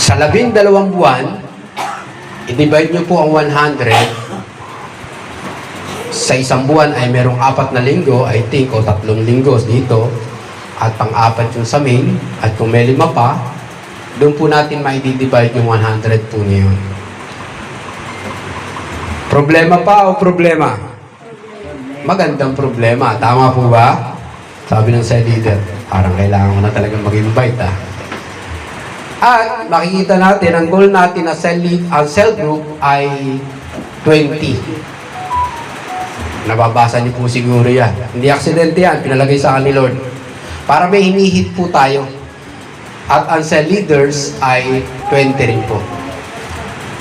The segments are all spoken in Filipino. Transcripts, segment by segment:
Sa 12 buwan, i-divide nyo po ang 100. Sa isang buwan ay merong 4 na linggo, I think, o 3 linggo dito. At pang-4 yung sa main. At kung may 5 pa, doon po natin ma-divide yung 100 po ngayon. Problema pa o problema? Magandang problema. Tama po ba? Sabi ng cell leader, parang kailangan ko na talagang mag-invite At makikita natin, ang goal natin na cell group ay 20. Nababasa niyo po siguro yan. Hindi aksidente yan, pinalagay sa akin ni Lord. Para may hinihit po tayo. At ang cell leaders ay 20 rin po.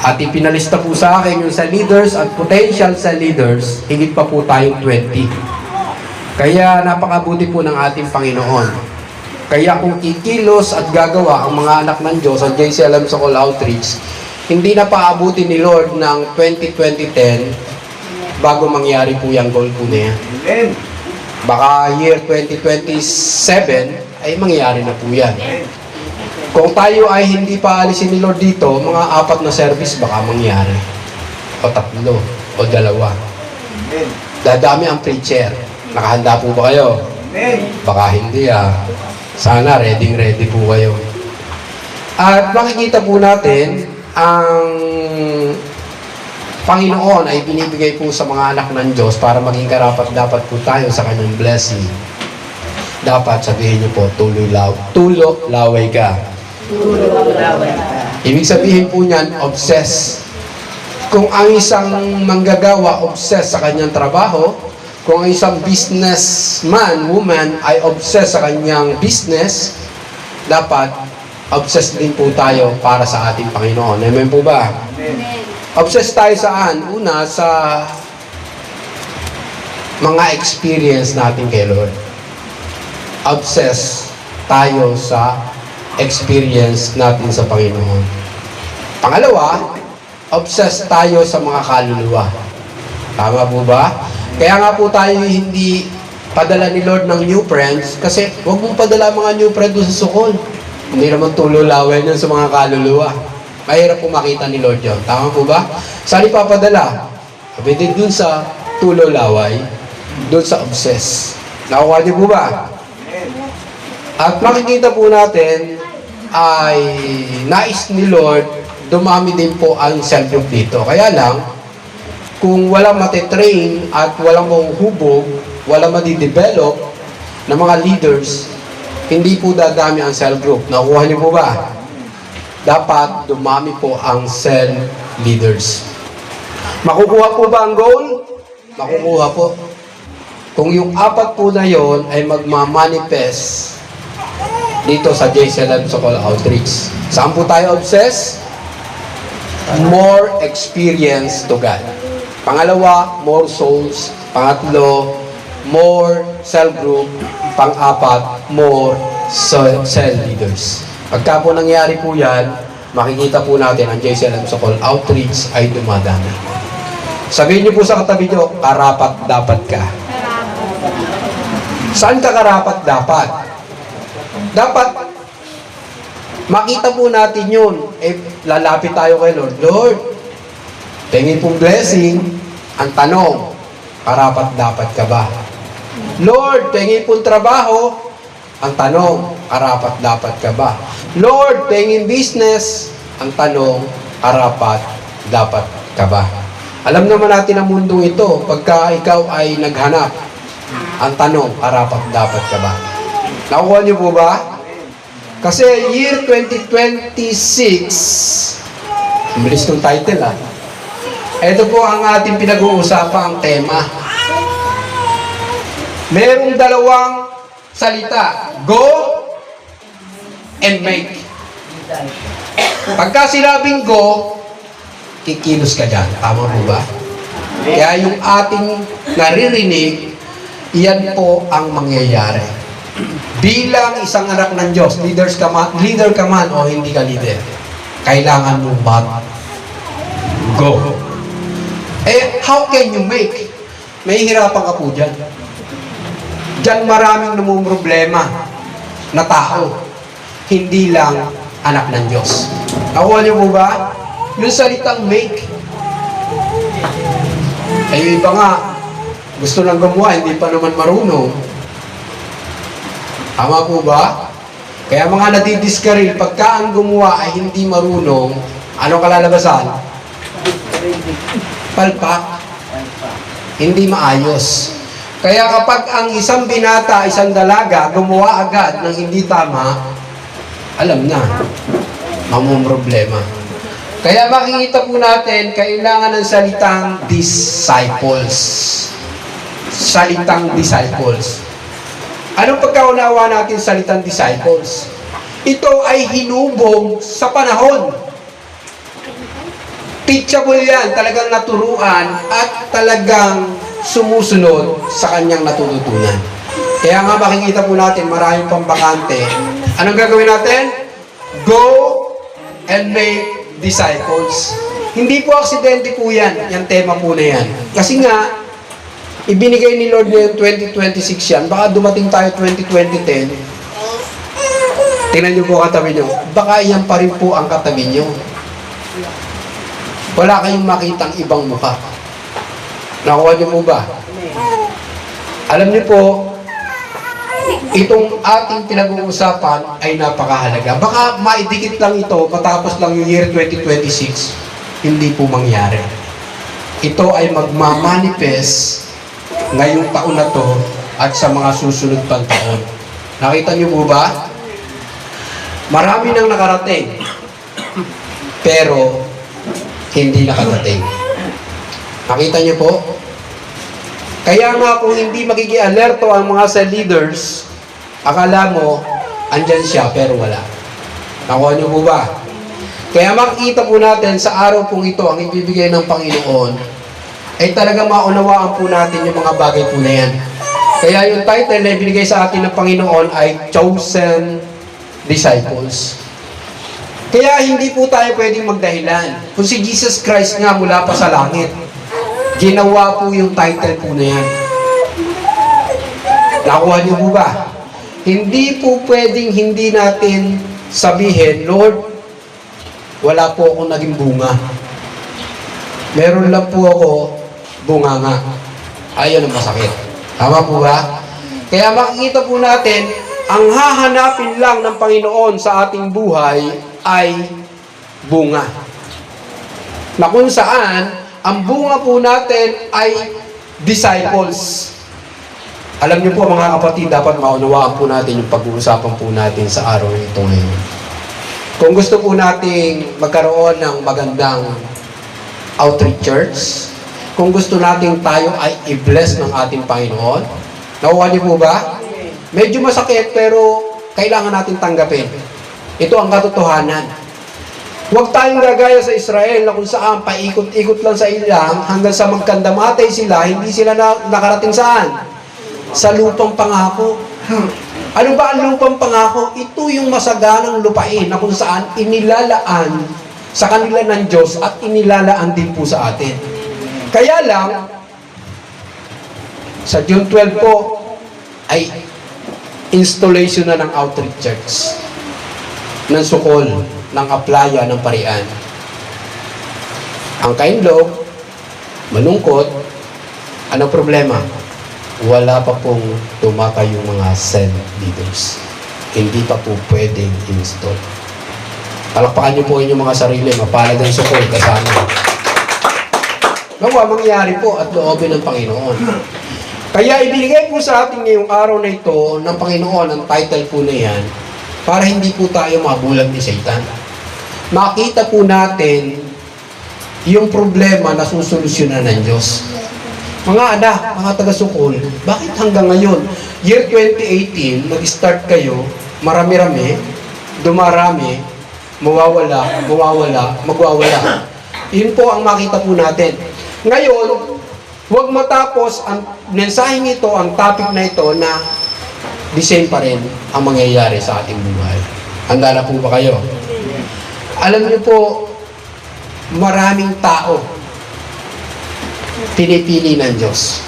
At ipinalista po sa akin yung cell leaders at potential cell leaders, higit pa po tayong 20. Kaya napakabuti po ng ating Panginoon. Kaya kung kikilos at gagawa ang mga anak ng Diyos at JCLM sa Call Outreach, hindi na paabuti ni Lord ng 2020-10 bago mangyari po yung goal po na yan. Amen. Baka year 2027 ay mangyari na po yan. Kung tayo ay hindi pa alisin ni Lord dito, mga 4 na service baka mangyari. O 3, o 2. Amen. Dadami ang preacher. Nakahanda po ba kayo? Amen. Baka hindi Sana ready po kayo. At makikita po natin, ang Panginoon ay binibigay po sa mga anak ng Diyos para maging karapat-dapat po tayo sa kanyang blessing. Dapat sabihin niyo po, tulo laway ka. Ibig sabihin po niyan, obsess. Kung ang isang manggagawa obsess sa kanyang trabaho, kung ang isang businessman, woman ay obsess sa kanyang business, dapat obsess din po tayo para sa ating Panginoon. Amen po ba? Amen. Obsess tayo saan? Una, sa mga experience natin kay Lord. Obsess tayo sa experience natin sa Panginoon. Pangalawa, obsess tayo sa mga kaluluwa. Tama po ba? Kaya nga po tayo hindi padala ni Lord ng new friends kasi huwag mong padala mga new friends doon sa sukol. Hindi naman tululawin yun sa mga kaluluwa. Mahirap po makita ni Lord yun. Tama po ba? Saan ipapadala? Abidin dun sa tululaway, dun sa obsess. Nakuha niyo po ba? At makikita po natin ay nais ni Lord, dumami din po ang self-group dito. Kaya lang, kung walang matitrain at walang mahuhubog, walang madidevelop na mga leaders, hindi po dadami ang cell group. Nakuha niyo po ba? Dapat dumami po ang cell leaders. Makukuha po ba ang goal? Makukuha po. Kung yung 4 po na yon ay magmamanifest dito sa JCLM sa Call Outreach. Saan po tayo obsess? More experience to God. Pangalawa, more souls. Pangatlo, more cell group. Pang-4, more cell leaders. Pagka po nangyari po yan, makikita po natin ang JCLM sa Call Outreach ay dumadami. Sabihin niyo po sa katabi niyo, karapat-dapat ka. Saan ka karapat-dapat? Dapat makita po natin yun. Lalapit tayo kay Lord. Lord, tingin pong blessing. Ang tanong, karapat-dapat ka ba? Lord, tingin pong trabaho. Ang tanong, karapat-dapat ka ba? Lord, tingin business. Ang tanong, karapat-dapat ka ba? Alam naman natin ang mundo ito. Pagka ikaw ay naghanap, ang tanong, karapat-dapat ka ba? Nakuha niyo po ba? Kasi year 2026, ang bilis ng title Ito po ang ating pinag-uusapang tema. Merong 2 salita. Go and make. Pagka sinabing go, kikilos ka dyan. Tama po ba? Kaya yung ating naririnig, iyan po ang mangyayari. Bilang isang anak ng Diyos, leader ka man o hindi ka leader, kailangan mo go. How can you make? May hirapan ka po dyan. Diyan maraming namumroblema na tao. Hindi lang anak ng Diyos. Nakuha niyo po ba? Yung salitang make. Ay yung iba nga, gusto lang gumawa, hindi pa naman marunong. Tama po ba? Kaya mga nadidiskaril, pagka ang gumawa ay hindi marunong, ano kalalabasan? Palpak. Hindi maayos. Kaya kapag ang isang binata, isang dalaga, gumawa agad ng hindi tama, alam na, mamumroblema. Kaya makikita po natin, kailangan ng salitang disciples. Salitang disciples. Anong pagkaunawa natin sa salitang disciples? Ito ay hinubog sa panahon. Teachable yan, talagang naturuan at talagang sumusunod sa kanyang natututunan. Kaya nga makikita po natin, maraming pang bakante. Anong gagawin natin? Go and make disciples. Hindi po aksidente po yan, yung tema po na yan. Kasi nga, ibinigay ni Lord ngayon 2026 yan, baka dumating tayo 2020-10, tingnan nyo po katabi nyo, baka yan pa rin po ang katabi nyo. Wala kayong makitang ibang mukha. Nakuha nyo mo ba? Alam niyo po, itong ating pinag-uusapan ay napakahalaga. Baka maidikit lang ito, matapos lang yung year 2026, hindi po mangyari. Ito ay magmamanifest ngayong taon na to at sa mga susunod pang taon. Nakita niyo po ba? Marami nang nakarating, pero hindi nakarating. Nakita niyo po? Kaya nga kung hindi magiging alerto ang mga cell leaders, akala mo, andyan siya, pero wala. Nakuha niyo po ba? Kaya makikita po natin sa araw pong ito, ang ibibigay ng Panginoon, ay talagang maunawaan po natin yung mga bagay po na yan. Kaya yung title na ibinigay sa atin ng Panginoon ay Chosen Disciples. Kaya hindi po tayo pwedeng magdahilan. Kung si Jesus Christ nga mula pa sa langit, ginawa po yung title po na yan. Nakuha niyo po ba? Hindi po pwedeng hindi natin sabihin, Lord, wala po akong naging bunga. Meron lang po ako bunganga. Ayun ang masakit. Tama po ba? Kaya makikita po natin, ang hahanapin lang ng Panginoon sa ating buhay ay bunga. Na kung saan, ang bunga po natin ay disciples. Alam niyo po mga kapatid, dapat maunawaan po natin yung pag-uusapan po natin sa araw na ito ngayon. Kung gusto po nating magkaroon ng magandang outreach church, kung gusto nating tayo ay i-bless ng ating Panginoon, nakuha niyo po ba? Medyo masakit pero kailangan natin tanggapin. Ito ang katotohanan. Huwag tayong gagaya sa Israel na kung saan paikot-ikot lang sa ilang hanggang sa magkandamatay sila, hindi sila nakarating saan? Sa lupang pangako. Ano ba ang lupang pangako? Ito yung masaganang lupain na kung saan inilalaan sa kanila ng Diyos at inilalaan din po sa atin. Kaya lang, sa June 12 po, ay installation na ng outreach church ng Sukol, ng Aplaya, ng Parian. Ang kainlog, malungkot, anong problema? Wala pa pong tumatay yung mga cell leaders. Hindi pa po pwedeng install. Palakpakan niyo po inyong mga sarili, mapalad ang Sukol, kasama. Nawa, mangyari po at loobin ng Panginoon. Kaya ibigay po sa atin ngayong araw na ito ng Panginoon ang title po na yan para hindi po tayo mabulag ni Satan. Makita po natin yung problema na susolusyonan ng Diyos. Mga anak, mga taga-Sukol, bakit hanggang ngayon, year 2018, nag-start kayo, marami-rami, dumarami, mawawala, magwawala. Yun po ang makita po natin. Ngayon, huwag matapos ang mensaheng ito, ang topic na ito na the same pa rin ang mangyayari sa ating buhay. Handa na po ba kayo? Alam niyo po, maraming tao pinipili ng Diyos.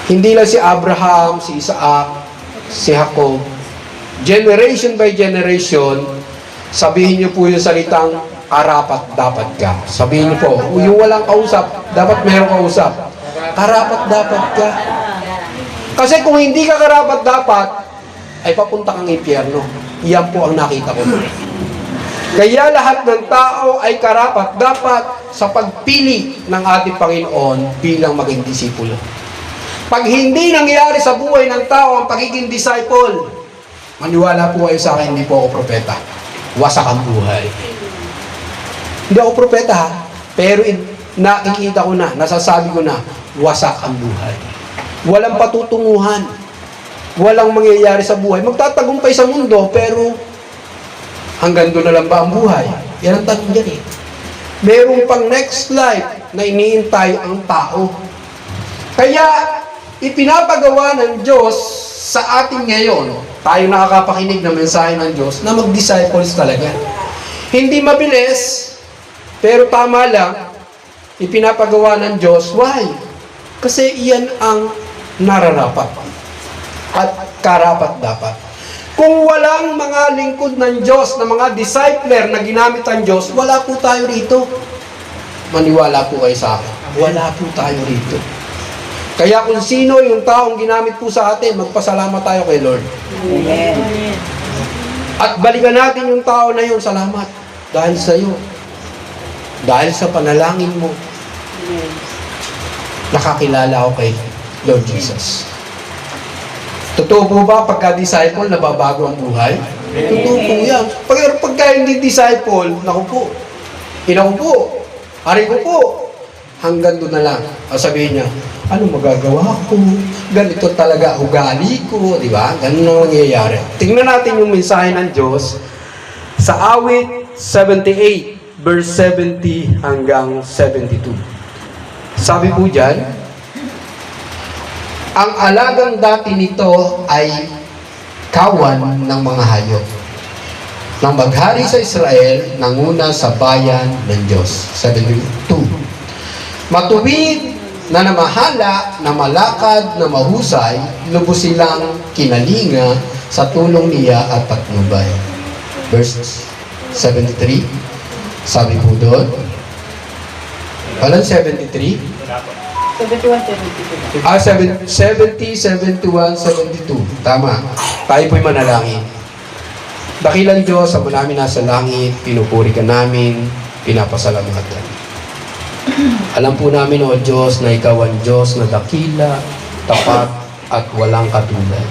Hindi lang si Abraham, si Isaac, si Jacob. Generation by generation, Sabihin niyo po yung salitang karapat dapat ka. Sabihin niyo po, yung walang kausap, dapat merong kausap. Karapat dapat ka. Kasi kung hindi ka karapat dapat, ay papunta kang impyerno. Iyan po ang nakita ko. Kaya lahat ng tao ay karapat dapat sa pagpili ng ating Panginoon bilang maging disipulo. Pag hindi nangyari sa buhay ng tao ang pagiging disciple, maniwala po kayo sa akin, hindi po ako propeta. Wasak ang buhay. Hindi ako propeta ha, pero nakikita ko na, nasasabi ko na, wasak ang buhay. Walang patutunguhan. Walang mangyayari sa buhay. Magtatagumpay sa mundo, pero hanggang doon na lang ba ang buhay? Yan ang tanong dyan eh. Meron pang next life na iniintay ang tao. Kaya, ipinapagawa ng Diyos sa atin ngayon, tayo nakakapakinig ng mensahe ng Diyos, na mag-disciples talaga. Hindi mabilis, pero tama lang, ipinapagawa ng Diyos. Why? Kasi iyan ang nararapat at karapat dapat. Kung walang mga lingkod ng Diyos, na mga discipler na ginamit ang Diyos, wala po tayo rito. Maniwala po kayo sa akin. Wala po tayo rito. Kaya kung sino yung taong ginamit po sa atin, magpasalamat tayo kay Lord. Amen. At balikan natin yung tao na yun, salamat. Dahil sa iyo. Dahil sa panalangin mo, nakakilala ako kay Lord Jesus. Totoo po ba pagka-disciple, nababago ang buhay? Totoo po yan. Pagka hindi disciple, naku po, inaku po, hari ko po, hanggang doon na lang. O sabihin niya, ano magagawa ko? Ganito talaga ugali ko, di ba? Ganun ang nangyayari. Tingnan natin yung mensahe ng Diyos sa awit 78, verse 70 hanggang 72. Sabi po dyan, ang alagang dati nito ay kawan ng mga hayop. Nang maghari sa Israel, nanguna sa bayan ng Diyos. 72. Matuwid na namahala, na malakad, na mahusay, lubos silang kinalinga sa tulong niya at patnubay. Verse 73, sabi po doon, walang 73? 71, 72. 70, 71, 72. Tama. Tayo po'y manalangin. Dakilang Diyos, Ama namin nasa langit, pinupuri ka namin, pinapasalamatan. Alam po namin, O Diyos, na Ikaw ang Diyos na dakila, tapat, at walang katulad.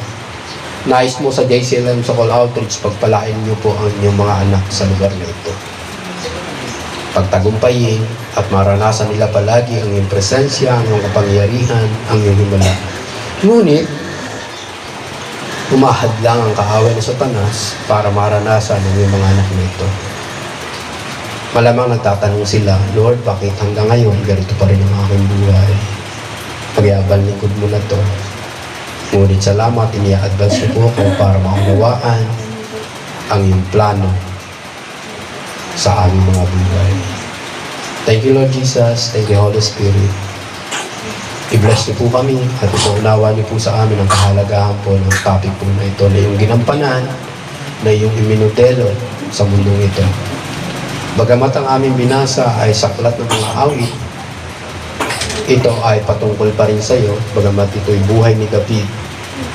Nais mo sa JCLM sa Call Outreach, pagpalain niyo po ang inyong mga anak sa lugar na ito. Pagtagumpayin at maranasan nila palagi ang iyong presensya, ang iyong kapangyarihan, ang iyong himala. Ngunit, umahadlang ang kaaway ng Satanas para maranasan ang iyong mga anak na ito. Malamang nagtatanong sila, Lord, bakit hanggang ngayon ganito pa rin ang aking buhay? Pagyabal lingkod mo na to. Ngunit salamat, iniya-advance niyo po ako para maunawaan ang iyong plano sa aming mga buhay. Thank you, Lord Jesus. Thank you, Holy Spirit. I-bless niyo po kami at ipaunawa niyo po sa amin ang kahalagahan po ng topic po na ito na yung ginampanan, na yung iminodelo sa mundong ito. Bagamat ang aming binasa ay saklat ng mga awit, ito ay patungkol pa rin sa iyo, bagamat ito'y buhay ni David,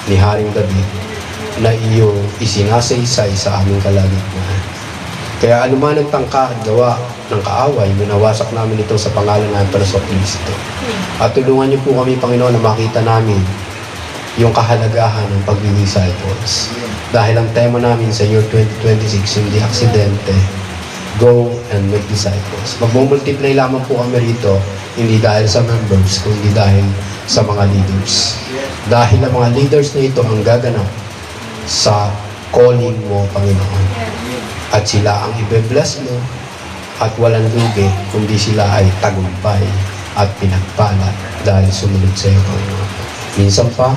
ni Haring David, na iyong isinasaysay sa aming kalagitnaan. Kaya anuman ang tangka at gawa ng kaaway, minawasak namin ito sa pangalan ng Panginoon Kristo. At tulungan niyo po kami, Panginoon, na makita namin yung kahalagahan ng pag-disciples. Dahil ang tema namin sa year 2026, hindi aksidente, go and make disciples. Magmumultiply lamang po kami rito, hindi dahil sa members, kundi dahil sa mga leaders. Dahil ang mga leaders na ito ang gaganap sa calling mo, Panginoon. At sila ang ibe-bless mo at walang lugi, kundi sila ay tagumpay at pinagpala dahil sumunod sa iyo, Panginoon. Minsan pa,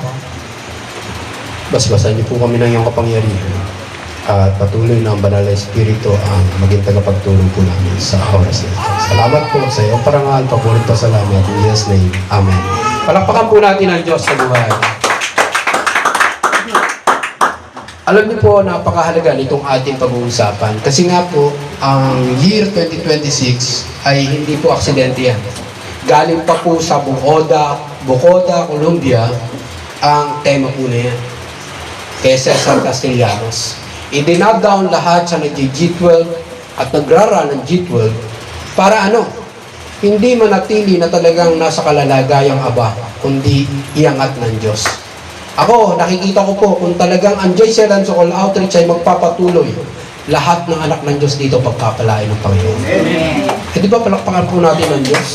basbasan niyo po kami ng iyong kapangyarihan at patuloy na ang banal na Espiritu ang maging tagapagturo po namin sa oras na ito. Salamat po sa iyong parangal, papulit pa salamat. In Jesus' name, Amen. Palakpakan po natin ang Diyos sa buhay. Alam niyo po, napakahalaga nitong ating pag-uusapan. Kasi nga po, ang year 2026 ay hindi po aksidente yan. Galing pa po sa Bucoda, Colombia, ang tema po na yan. Kay Cesar Castellanos. I-denown lahat sa nag-G12 at nagrara ng G12 para ano? Hindi manatili na talagang nasa kalalagayang aba, kundi iangat ng Diyos. Ako, nakikita ko po kung talagang ang J. Selanzo All Outreach ay magpapatuloy, lahat ng anak ng Diyos dito pagpapalain ng Panginoon. Amen. Eh di ba palakpakan po natin ng Diyos?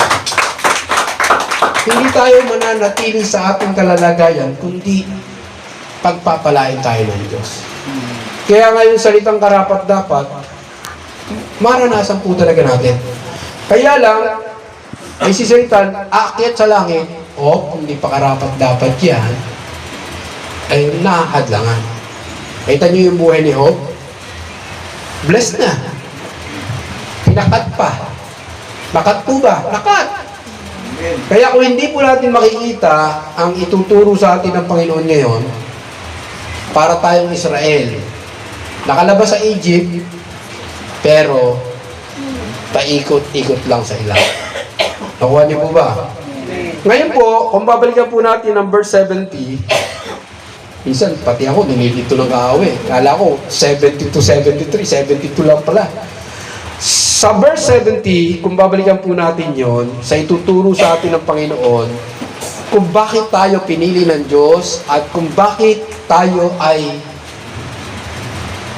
Hindi tayo mananatili sa ating kalalagayan, kundi pagpapalain tayo ng Diyos. Kaya ngayon salitang karapat-dapat, maranasan po talaga natin. Kaya lang, ay si Satan, aakyat sa langit, hindi pa karapat-dapat yan, ay nahadlangan. Kita niyo yung buhay ni Job? Blessed na. Pinakat pa. Nakat po ba? Nakat. Kaya kung hindi po natin makikita ang ituturo sa atin ng Panginoon ngayon, para tayong Israel, nakalabas sa Egypt, pero paikot-ikot lang sa ilang. Nakuha niyo po ba? Ngayon po, kung babalikan po natin ang verse 70, minsan, pati ako, nililito ng kahawi. Kala ko, 70 to 73, 72 lang pala. Sa verse 70, kung babalikan po natin yon, sa ituturo sa atin ng Panginoon, kung bakit tayo pinili ng Diyos at kung bakit tayo ay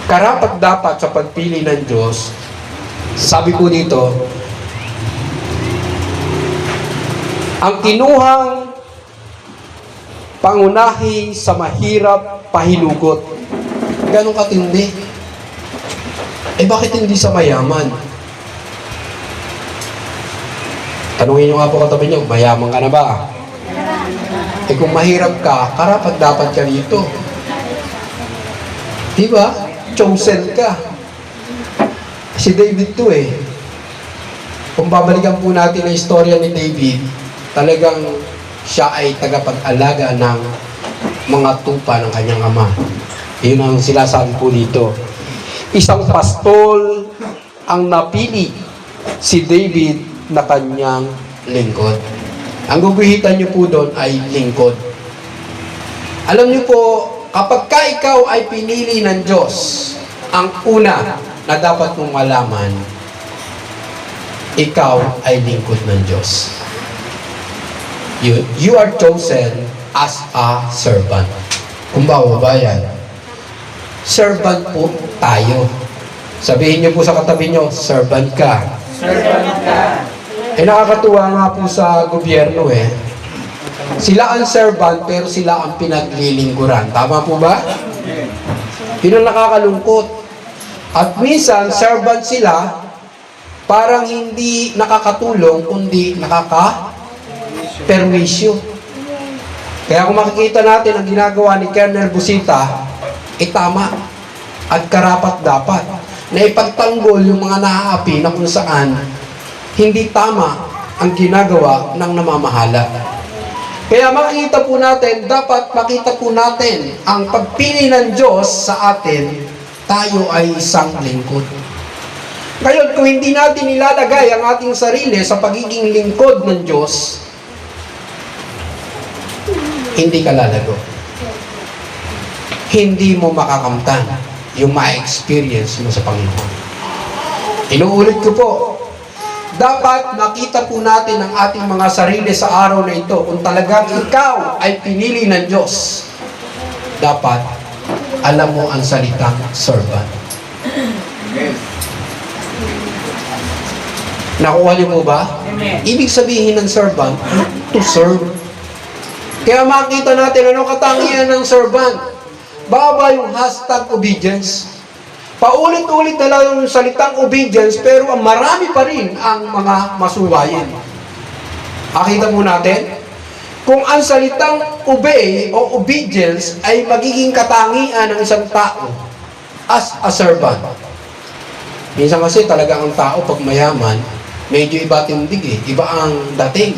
karapat-dapat sa pagpili ng Diyos, sabi po dito, ang kinuhang pangunahi sa mahirap pahinugot. Ganong katindi. Bakit hindi sa mayaman? Tanungin nyo nga po katabi nyo, mayaman ka na ba? Kung mahirap ka, karapat-dapat ka dito. Diba? Chosen ka. Si David to Kung babalikan po natin ang istorya ni David, talagang siya ay tagapag-alaga ng mga tupa ng kanyang ama. Yun ang sinasabi po dito. Isang pastol ang napili si David na kanyang lingkod. Ang guguhitan niyo po doon ay lingkod. Alam niyo po, kapag ka ikaw ay pinili ng Diyos, ang una na dapat mong malaman, ikaw ay lingkod ng Diyos. You are chosen as a servant. Kung ba yan? Servant po tayo. Sabihin niyo po sa katabi niyo, servant ka. Servant ka. Nakakatuwa nga po sa gobyerno Sila ang servant pero sila ang pinaglilingkuran. Tama po ba? Yun ang nakakalungkot. At minsan, servant sila, parang hindi nakakatulong, kundi perwisyo. Kaya kung makikita natin ang ginagawa ni Colonel Busita, tama at karapat-dapat na ipagtanggol yung mga naaapi na kung saan hindi tama ang ginagawa ng namamahala. Kaya makikita po natin, dapat makita po natin ang pagpili ng Diyos sa atin, tayo ay isang lingkod. Ngayon, kung hindi natin nilalagay ang ating sarili sa pagiging lingkod ng Diyos, hindi ka lalago. Hindi mo makakamtan yung ma-experience mo sa Panginoon. Inuulit ko po, dapat makita po natin ang ating mga sarili sa araw na ito. Kung talagang ikaw ay pinili ng Diyos, dapat alam mo ang salitang servant. Nakuha niyo mo ba? Ibig sabihin ng servant, to serve. Kaya makita natin ano katangian ng servant. Baba yung hashtag obedience. Paulit-ulit na lang yung salitang obedience, pero ang marami pa rin ang mga masubayin. Akita mo natin, kung ang salitang obey o obedience ay magiging katangian ng isang tao as a servant. Minsan kasi talaga ang tao pag mayaman, medyo iba tindig iba ang dating.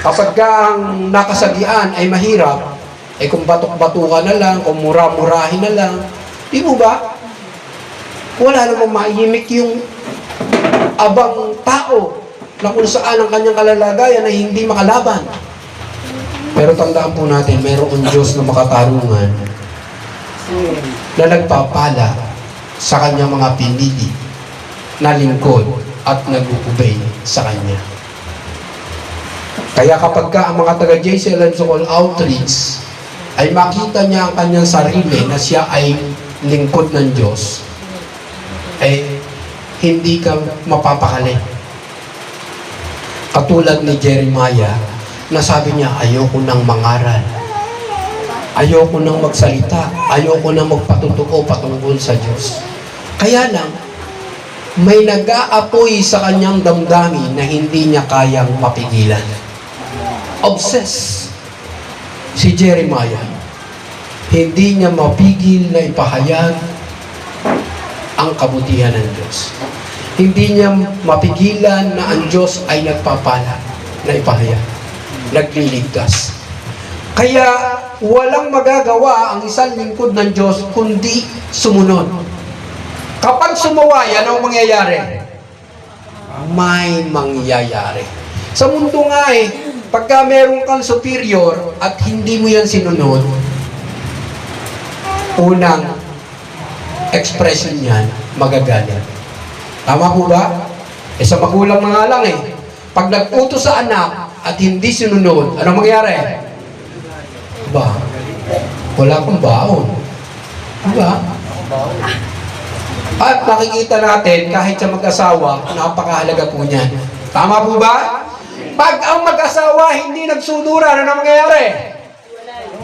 Kapag ang nakasagian ay mahirap, Eh kung batok-batukan na lang, kung mura-murahin na lang, di mo ba? Wala namang maihimik yung abang tao na kung saan ang kanyang kalalagayan ay hindi makalaban. Pero tandaan po natin, mayroong Diyos na makatarungan na nagpapala sa kanyang mga pinili na lingkod at nag-uubay sa kanya. Kaya kapag ka ang mga taga-JCL Sokol Outreach ay makita niya ang kanyang sarili na siya ay lingkod ng Diyos, ay hindi ka mapapakali. Katulad ni Jeremiah, na sabi niya, ayoko nang mangaral. Ayoko nang magsalita. Ayoko nang magpatutuo patungkol sa Diyos. Kaya lang, may nag-aapoy sa kanyang damdamin na hindi niya kayang mapigilan. Obsessed si Jeremiah. Hindi niya mapigil na ipahayag ang kabutihan ng Diyos. Hindi niya mapigilan na ang Diyos ay nagpapala na ipahayag, nagliligtas. Kaya walang magagawa ang isang lingkod ng Diyos kundi sumunod. Kapag sumaway, ano ang mangyayari? May mangyayari. Sa mundo nga pagka meron kang superior at hindi mo yan sinunod, unang expression niyan, magagalit. Tama po ba? Sa magulang na nga lang pag nag-utos sa anak at hindi sinunod, anong mangyayari? Ba? Wala pang baon. Diba? At nakikita natin, kahit sa mag-asawa, napakahalaga po niyan. Tama po ba? Pag ang mag-asawa hindi nagsunuran, ano mangyayari?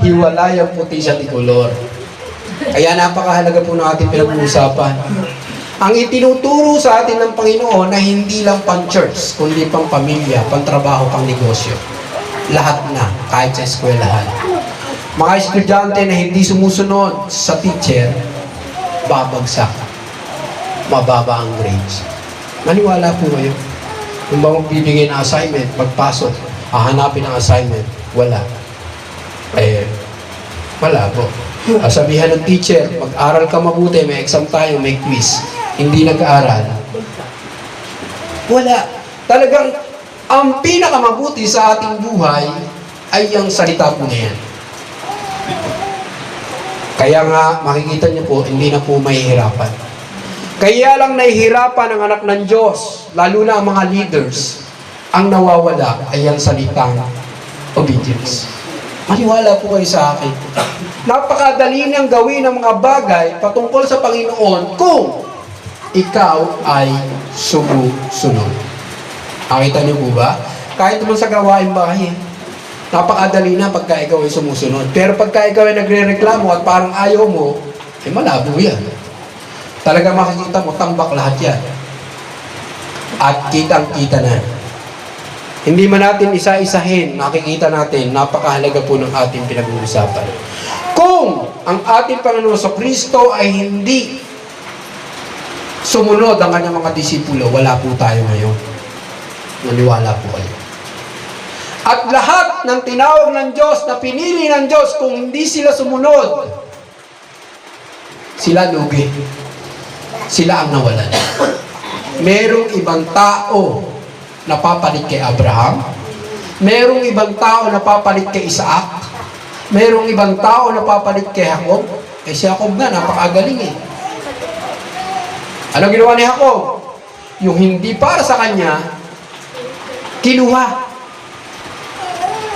Hiwalay ang puti sa tikulor. Kaya napakahalaga po natin pinag-uusapan. Ang itinuturo sa atin ng Panginoon na hindi lang pang-church, kundi pang-pamilya, pang-trabaho, pang-negosyo. Lahat na, kahit sa eskwelahan. Mga estudyante na hindi sumusunod sa teacher, babagsak. Mababa ang grades. Maniwala po kayo. Kung ba magbibigay ng assignment, magpasok, hahanapin ang assignment, wala. Wala po. Sabihan ng teacher, mag-aral ka mabuti, may exam tayo, may quiz. Hindi nag-aaral. Wala. Talagang, ang pinakamabuti sa ating buhay ay ang salita po na yan. Kaya nga, makikita niyo po, hindi na po mahihirapan. Kaya lang nahihirapan ang anak ng Diyos, lalo na ang mga leaders. Ang nawawala ay ang salitang obedience. Maniwala po kayo sa akin. Napakadali niyang gawin ang mga bagay patungkol sa Panginoon kung ikaw ay sumusunod. Nakita niyo po ba? Kahit naman sa gawain bahay, napakadali na pagka ikaw ay sumusunod. Pero pagka ikaw ay nagre-reklamo at parang ayaw mo, malabo yan. Talaga makikita mo, tambak lahat yan. At kitang-kita na. Hindi man natin isa-isahin, nakikita natin, napakahalaga po ng ating pinag-uusapan. Kung ang ating Panginoon sa Kristo ay hindi sumunod ang kanyang mga disipulo, wala po tayo ngayon. Naniwala po kayo. At lahat ng tinawag ng Diyos, na pinili ng Diyos, kung hindi sila sumunod, sila lugi. Sila ang nawalan. Merong ibang tao na papalit kay Abraham. Merong ibang tao na papalit kay Isaac. Merong ibang tao na papalit kay Jacob. Si Jacob nga, napakagaling Ano ginawa ni Jacob? Yung hindi para sa kanya, kinuha.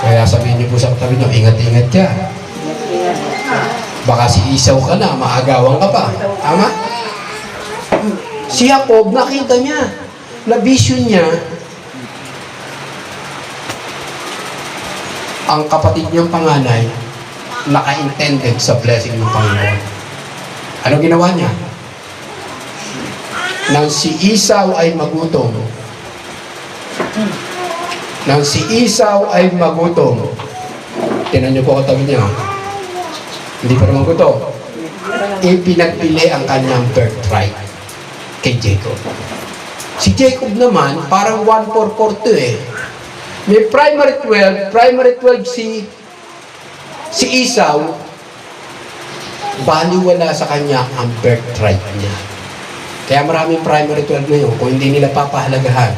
Kaya sabihin niyo po sa katabi niyo, ingat-ingat ka. Baka si Esau ka na, maagawang ka pa. Tama? Si Jacob, nakita niya, na-vision niya, ang kapatid niyang panganay, naka-intended sa blessing ng Panginoon. Ano ginawa niya? Nang si Esau ay magutom, tinan niyo po katabi niya, hindi pa naman gutom, ipinagpili ang kanyang birthright kay Jacob. Si Jacob naman, parang 1-4-4-2 May primary 12 si Si Esau, baliwala sa kanya ang birthright niya. Kaya maraming primary 12 ngayon, kung hindi nila papahalagahan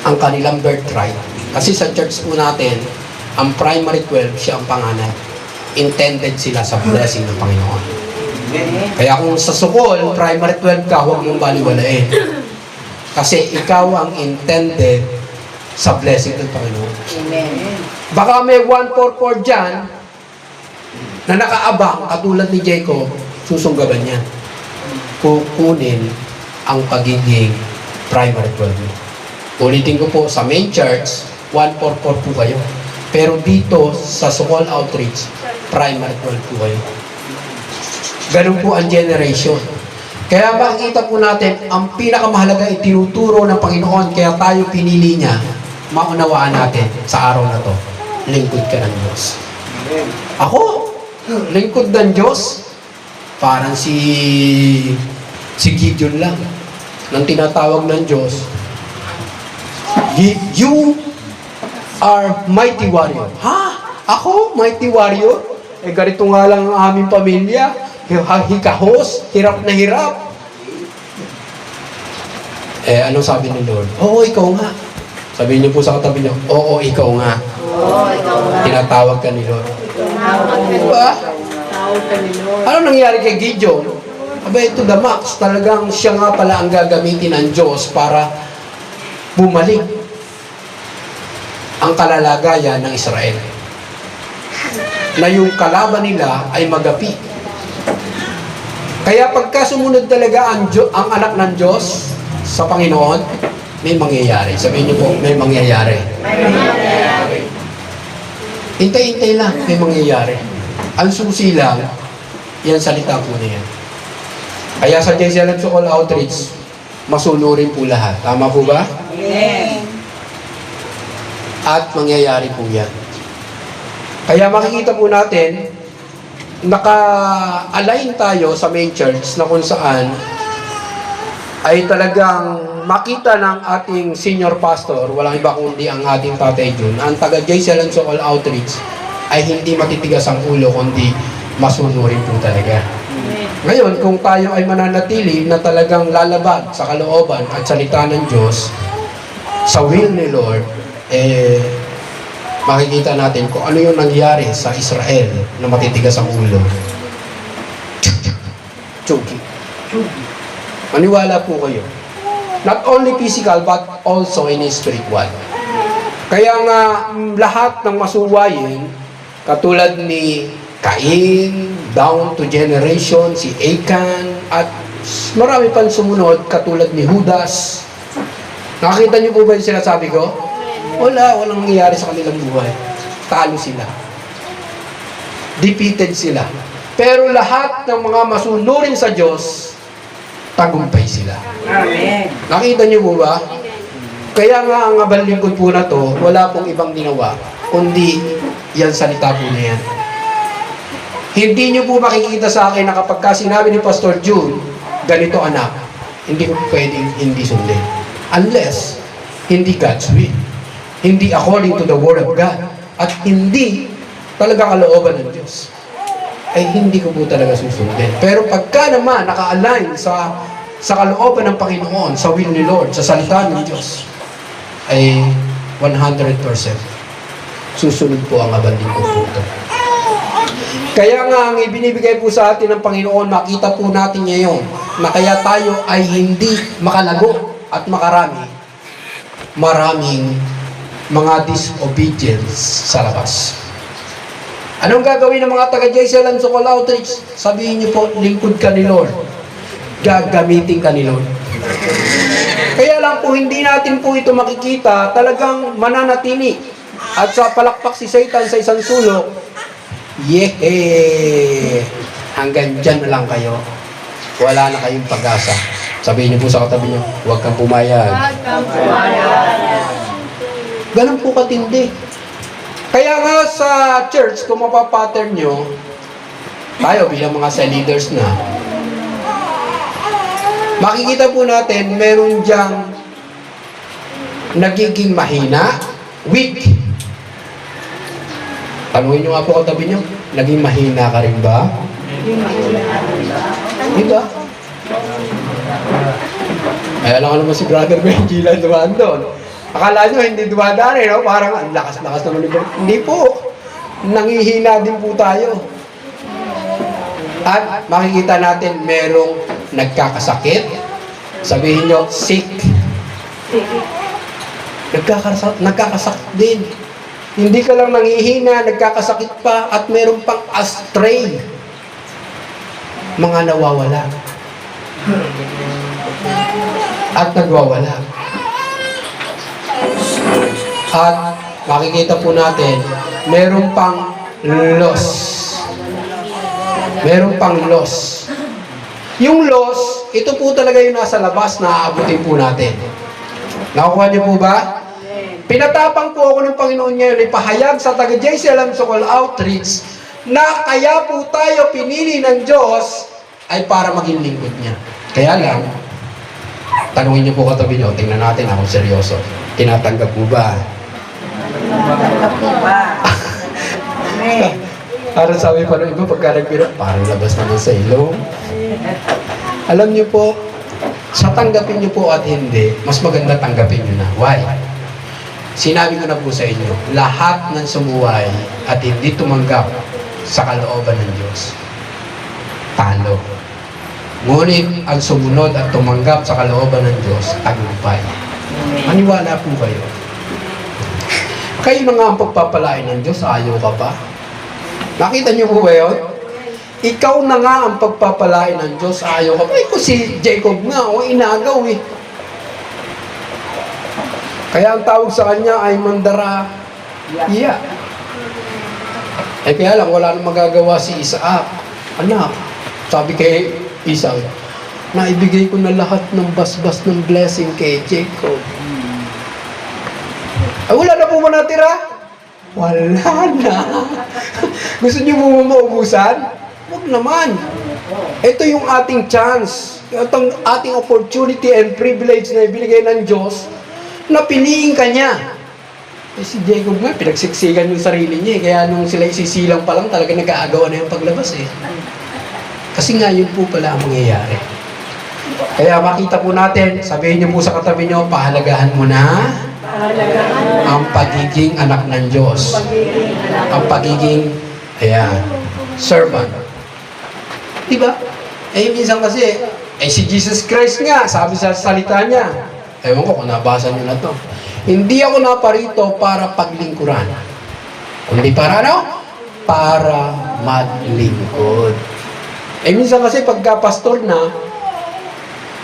ang kanilang birthright. Kasi sa church po natin, ang primary 12, siya ang panganay. Intended sila sa blessing ng Panginoon. Kaya kung sa sukol, primary 12 ka, huwag mong baliwalain. Kasi ikaw ang intended sa blessing ng Panginoon. Amen. Baka may 144 dyan na nakaabang, katulad ni Jacob, susunggaban niya. Kukunin ang pagiging primary 12 mo. Ulitin ko po, sa main church, 144 po kayo. Pero dito, sa Sukol Outreach, primary 12 po kayo. Ganun po ang generation. Kaya makikita po natin, ang pinakamahalaga ay tinuturo ng Panginoon, kaya tayo pinili niya, maunawaan natin sa araw na to, lingkod ka ng Diyos. Ako, lingkod ng Diyos, parang si Gideon lang, nang tinatawag ng Diyos, you are mighty warrior. Ha? Ako? Mighty warrior? Eh, ganito nga lang ang aming pamilya. Hikahos, hirap na hirap. Eh, ano sabi ng Lord? Oo, ikaw nga. Sabihin niyo po sa katabi niyo, oo, ikaw nga. Oo, ikaw nga. Tinatawag ka ni Lord. Tawag Diba? ka ni Lord. Ano nangyari kay Gideon? Abay, to the max, talagang siya nga pala ang gagamitin ng Diyos para bumalik ang kalalagayan ng Israel. Na yung kalaban nila ay magapi. Kaya pagka sumunod talaga ang anak ng Diyos sa Panginoon, may mangyayari. Sabihin niyo po, may mangyayari. Hintay-hintay lang, may mangyayari. Ang susi lang, yan salita po na yan. Kaya sa JCLM Sukol Outreach, masunurin po lahat. Tama po ba? Amen. At mangyayari po yan. Kaya makikita po natin, naka-align tayo sa main church na kung saan ay talagang makita ng ating senior pastor, walang iba kundi ang ating Tatay Jun, ang taga JCLM Sukol Outreach ay hindi matitigas ang ulo kundi masunurin po talaga. Ngayon, kung tayo ay mananatili na talagang lalabag sa kalooban at salita ng Diyos sa will ni Lord, makikita natin kung ano yung nangyari sa Israel na matitigas ang ulo. Chuki. Maniwala po kayo. Not only physical but also in spiritual. Kaya nga lahat ng masuwayin, katulad ni Cain, down to generation, si Achan, at marami pang sumunod katulad ni Judas. Nakakita niyo po ba yung sinasabi ko? Walang nangyayari sa kanilang buhay. Talo sila. Defeated sila. Pero lahat ng mga masunurin sa Diyos, tagumpay sila. Amen. Nakita niyo po ba? Kaya nga ang abang lingkod po na to, wala pong ibang ginawa, kundi yan salita po na yan. Hindi niyo po makikita sa akin na kapag sinabi ni Pastor June, ganito anak, hindi ko pwedeng hindi sundin. Unless, hindi God's will. Hindi according to the Word of God. At hindi talaga kalooban ng Diyos. Ay hindi ko po talaga susundin. Pero pagka naman naka-align sa kalooban ng Panginoon, sa will ni Lord, sa salita ng Diyos, ay 100% susunod po ang abanding ko po ito. Kaya nga ang ibinibigay po sa atin ng Panginoon, makita po natin ngayon na kaya tayo ay hindi makalago at maraming mga disobedience sa labas. Anong gagawin ng mga taga-JCLM Sukol Outreach? Sabihin niyo po, lingkod ka ni Lord. Gagamitin ka ni Lord. Kaya lang po, hindi natin po ito makikita, talagang mananatili. At sa palakpak si Satan sa isang sulok, hanggang dyan na lang kayo. Wala na kayong pag-asa. Sabihin niyo po sa katabi niyo, huwag kang pumayag. Ganun po katindi. Kaya nga sa church, kung mapapattern nyo, tayo bilang mga cell leaders na, makikita po natin, meron diyang nagiging mahina, weak. Tanungin nyo nga po katabi nyo, naging mahina ka rin ba? Diba? Kaya lang naman si Brother Benji lang dumaan doon. Akala nyo hindi dumadaan eh, no? Parang ang lakas-lakas naman. Hindi po. Nangihina din po tayo. At makikita natin merong nagkakasakit. Sabihin nyo, sick. Nagkakasakit din. Hindi ka lang nangihina, nagkakasakit pa, at meron pang astray. Mga nawawala. At nagwawala. At makikita po natin, meron pang loss. Meron pang loss. Yung loss, ito po talaga yung nasa labas na aabutin po natin. Nakukuha niyo po ba? Pinatapang po ako ng Panginoon ngayon, ipahayag sa taga-JCLM Sokol Outreach na kaya po tayo pinili ng Diyos ay para maging lingkod niya. Kaya lang, tanungin niyo po katabi niyo, tingnan natin ako seryoso. Tinatanggap mo ba? Tinatanggap mo ba? Amen. Parang sabi pa ng iba, pagka nagpira, parang labas naman sa ilong. Alam niyo po, sa tanggapin niyo po at hindi, mas maganda tanggapin niyo na. Why? Sinabi ko na po sa inyo, lahat ng sumuway at hindi tumanggap sa kalooban ng Diyos, talo. Ngunit ang sumunod at tumanggap sa kalooban ng Diyos, tagumpay. Maniwala po kayo. Kayo na nga ang pagpapalain ng Diyos, ayaw ka pa? Nakita niyo po ba yun? Ikaw na nga ang pagpapalain ng Diyos, ayaw ka pa? Eh, kung si Jacob nga, inagaw eh. Kaya ang tawag sa kanya ay mandara. Yeah. Eh kaya lang, wala nang magagawa si Isaac. Anak, sabi kay Esau, naibigay ko na lahat ng basbas ng blessing kay Jacob. Ay, wala na po ba natira? Wala na. Gusto niyo po maubusan? Huwag naman. Ito yung ating chance. Itong ating opportunity and privilege na ibinigay ng Diyos na piliin ka niya. Eh, si Jacob nga, pinagsiksikan yung sarili niya. Kaya nung sila isisilang pa lang, talaga nag-aagawan na yung paglabas eh. Kasi nga, yun po pala ang mangyayari. Kaya makita po natin, sabihin niyo po sa katabi niyo, pahalagahan mo na ang pagiging anak ng Diyos. Ang pagiging, servant. Diba? Eh, minsan kasi, si Jesus Christ nga, sabi sa salita niya, ewan ko kung nabasa niyo na to. Hindi ako naparito para paglingkuran. Kundi para ano? Para maglingkod. Eh minsan kasi pagka pastor na,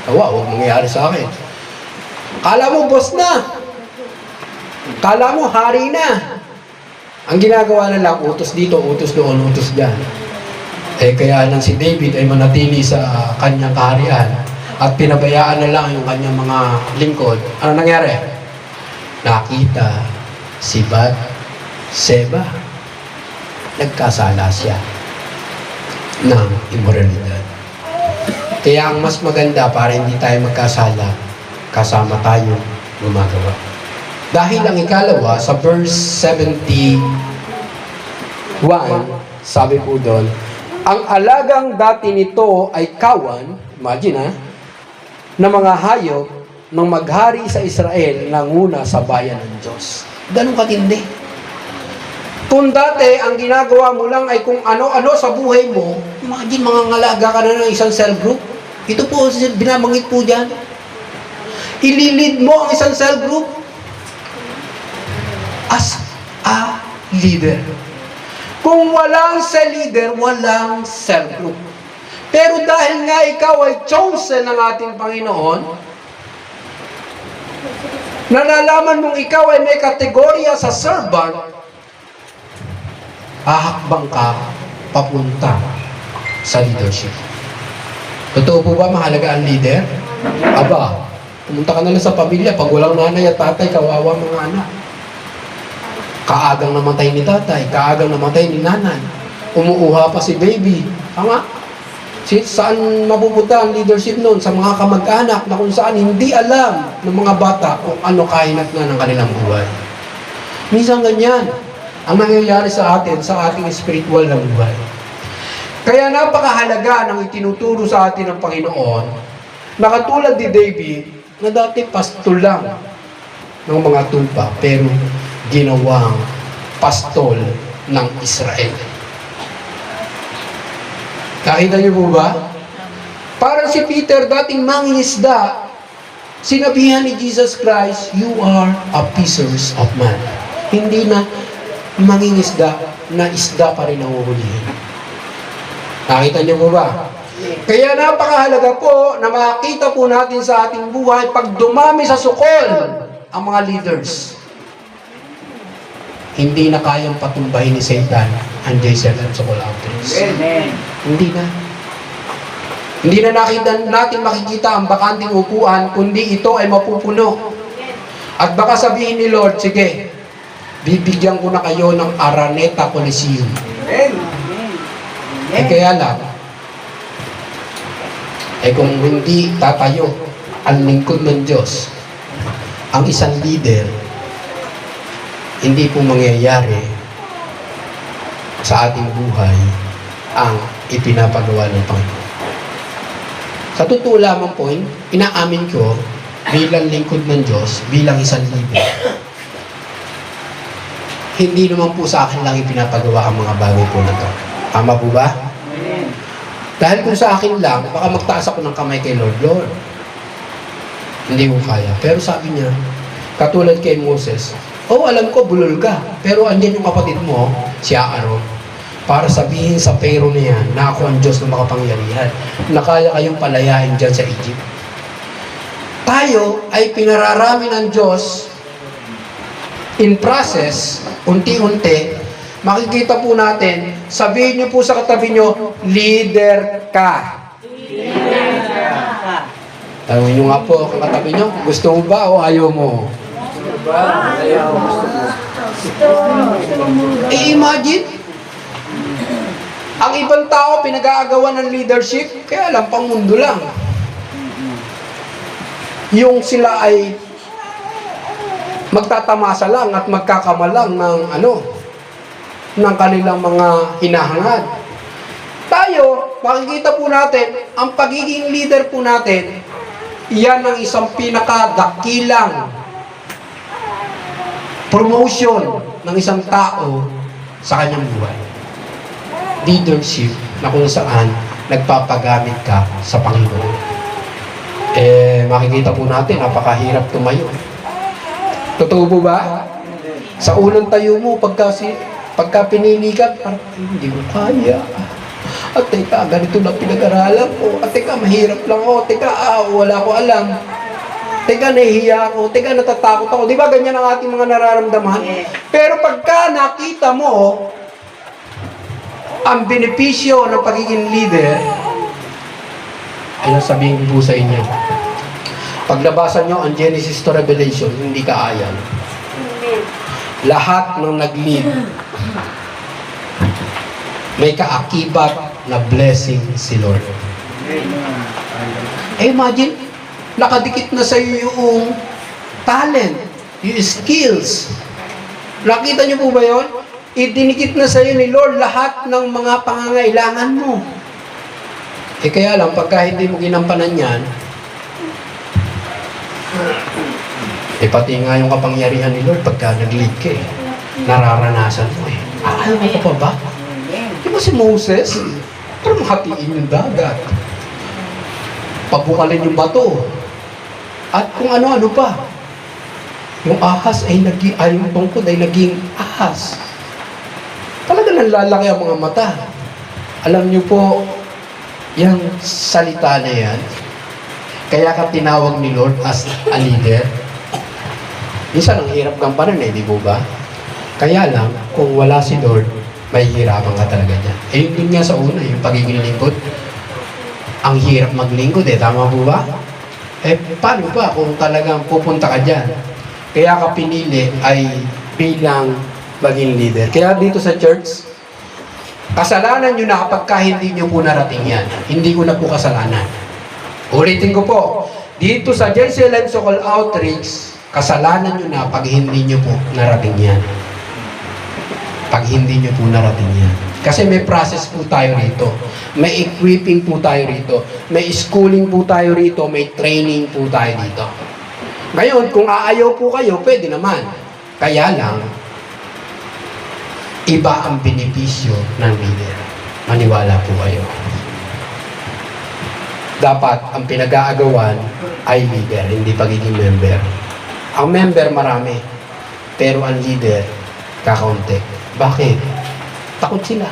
huwag mangyayari sa akin. Kala mo boss na. Kala mo hari na. Ang ginagawa na lang, utos dito, utos doon, utos dyan. Eh kaya nang si David ay manatili sa kanyang kaharian at pinabayaan na lang yung kanyang mga lingkod. Ano nangyari? Nakita si Bathsheba. Nagkasala siya ng immoralidad. Kaya ang mas maganda para hindi tayo magkasala, kasama tayo gumagawa. Dahil ang ikalawa, sa verse 71, sabi po doon, ang alagang dati nito ay kawan, imagine na mga hayop nang maghari sa Israel nanguna sa bayan ng Diyos. Ganun katindi. Kung dati, ang ginagawa mo lang ay kung ano-ano sa buhay mo, imagine mga ngalaga ka na ng isang cell group. Ito po, binamangit po dyan. Ililid mo ang isang cell group as a leader. Kung walang cell leader, walang cell group. Pero dahil nga ikaw ay chosen ng ating Panginoon, na nalaman mong ikaw ay may kategorya sa servant, hahakbang ka papunta sa leadership. Totoo po ba mahalaga ang leader? Aba, pumunta ka na lang sa pamilya. Pag walang nanay at tatay, kawawa mga anak. Kaagang namatay ni tatay, kaagang namatay ni nanay. Umuuha pa si baby. Tama? Saan mapupunta ang leadership noon? Sa mga kamag-anak na kung saan hindi alam ng mga bata kung ano kahinat na ng kanilang buhay. Minsan ganyan. ang nangyayari sa atin, sa ating spiritual na buhay. Kaya napakahalaga ng itinuturo sa atin ng Panginoon na katulad ni David, na dati pastol lang ng mga tupa, pero ginawang pastol ng Israel. Nakita niyo po ba? Parang si Peter, dating mangingisda, sinabihan ni Jesus Christ, you are a fishers of man. Hindi na mangingisda, na isda pa rin ang uhulihin. Nakita niyo po ba? Kaya napakahalaga po na makita po natin sa ating buhay pag dumami sa sukol ang mga leaders. Hindi na kayang patumbahin ni Satan ang J7 Sukol Outreach. Amen. Hindi na. Hindi na natin makikita ang bakanting upuan, kundi ito ay mapupuno. At baka sabihin ni Lord, sige, bibigyan ko na kayo ng Araneta Coliseum. Amen. Eh kaya lang, kung hindi tatayo ang lingkod ng Diyos, ang isang leader, hindi po mangyayari sa ating buhay ang ipinapagawa ng Panginoon. Sa totoo lamang po, inaamin ko bilang lingkod ng Diyos, bilang isang leader, hindi naman po sa akin lang ipinapagawa ang mga bagay po na to. Tama po ba? Amen. Dahil kung sa akin lang, baka magtaas ako ng kamay kay Lord, Lord, hindi ko kaya. Pero sabi niya, katulad kay Moses, alam ko, bulol ka. Pero andyan yung kapatid mo, si Aaron, para sabihin sa Pharaoh na yan, na ako ang Diyos na makapangyarihan, na kaya kayong palayain dyan sa Egypt. Tayo ay pinararami ng Diyos in process, unti-unti, makikita po natin, sabihin niyo po sa katabi niyo, leader ka. Tanungin niyo nga po ang katabi niyo, gusto mo ba o ayaw mo? Imagine, ang ibang tao pinag-aagawan ng leadership, kaya lang pang mundo lang. Yung sila ay magtatamasa lang at magkakamalang ng kanilang mga hinahangad. Tayo, makikita po natin, ang pagiging leader po natin, yan ang isang pinakadakilang promotion ng isang tao sa kanyang buhay. Leadership na kung saan nagpapagamit ka sa Panginoon. Makikita po natin, napakahirap tumayo. Totoo po ba? Sa unang tayo mo, pagka pinili ka, parang, hindi ko kaya. At teka, ganito na pinag-aralan ko. At teka, mahirap lang ako. Teka, wala ko alam. Teka, nahihiya ako. Teka, natatakot ako. Di ba ganyan ang ating mga nararamdaman? Pero pagka nakita mo ang benepisyo ng pagiging leader, ay sabihin ko po sa inyo, paglabasan nyo ang Genesis to Revelation, hindi ka ayan. Lahat ng nag-lead, may kaakibat na blessing si Lord. Imagine, nakadikit na sa iyo yung talent, yung skills. Nakita niyo po ba yun? Idinikit na sa iyo ni Lord lahat ng mga pangangailangan mo. Kaya lang, pagka hindi mo ginampanan yan, pati nga yung kapangyarihan ni Lord pagka nag-lead ka nararanasan mo ayaw mo ka pa ba? Di ba si Moses? Parang hatiin yung dagat. Pabukalin yung bato. At kung ano-ano pa. Yung ahas ay yung tungkod ay naging ahas. Talaga nanlalaki ang mga mata. Alam niyo po, yung salita na yan, kaya ka tinawag ni Lord as a leader. Minsan ang hirap gampanan di po ba? Kaya lang, kung wala si Lord, may hirapan ka talaga niya. Yun nga sa una, yung pagiging lingkod. Ang hirap maglingkod tama po ba? Paano ba kung talagang pupunta ka dyan? Kaya ka pinili ay bilang maging leader. Kaya dito sa church, kasalanan nyo na kapag hindi nyo po narating yan. Hindi ko na po kasalanan. Ulitin ko po, dito sa J7 Sukol Outreach, kasalanan nyo na pag hindi nyo po narating yan. pag hindi nyo po narating yan. Kasi may process po tayo rito. May equipping po tayo rito. May schooling po tayo rito. May training po tayo dito. Ngayon, kung aayaw po kayo, pwede naman. Kaya lang, iba ang benepisyo ng leader. Maniwala po kayo. Dapat ang pinag-aagawan ay leader, hindi pagiging member. Ang member marami, pero ang leader, kakaunti. Bakit? Takot sila.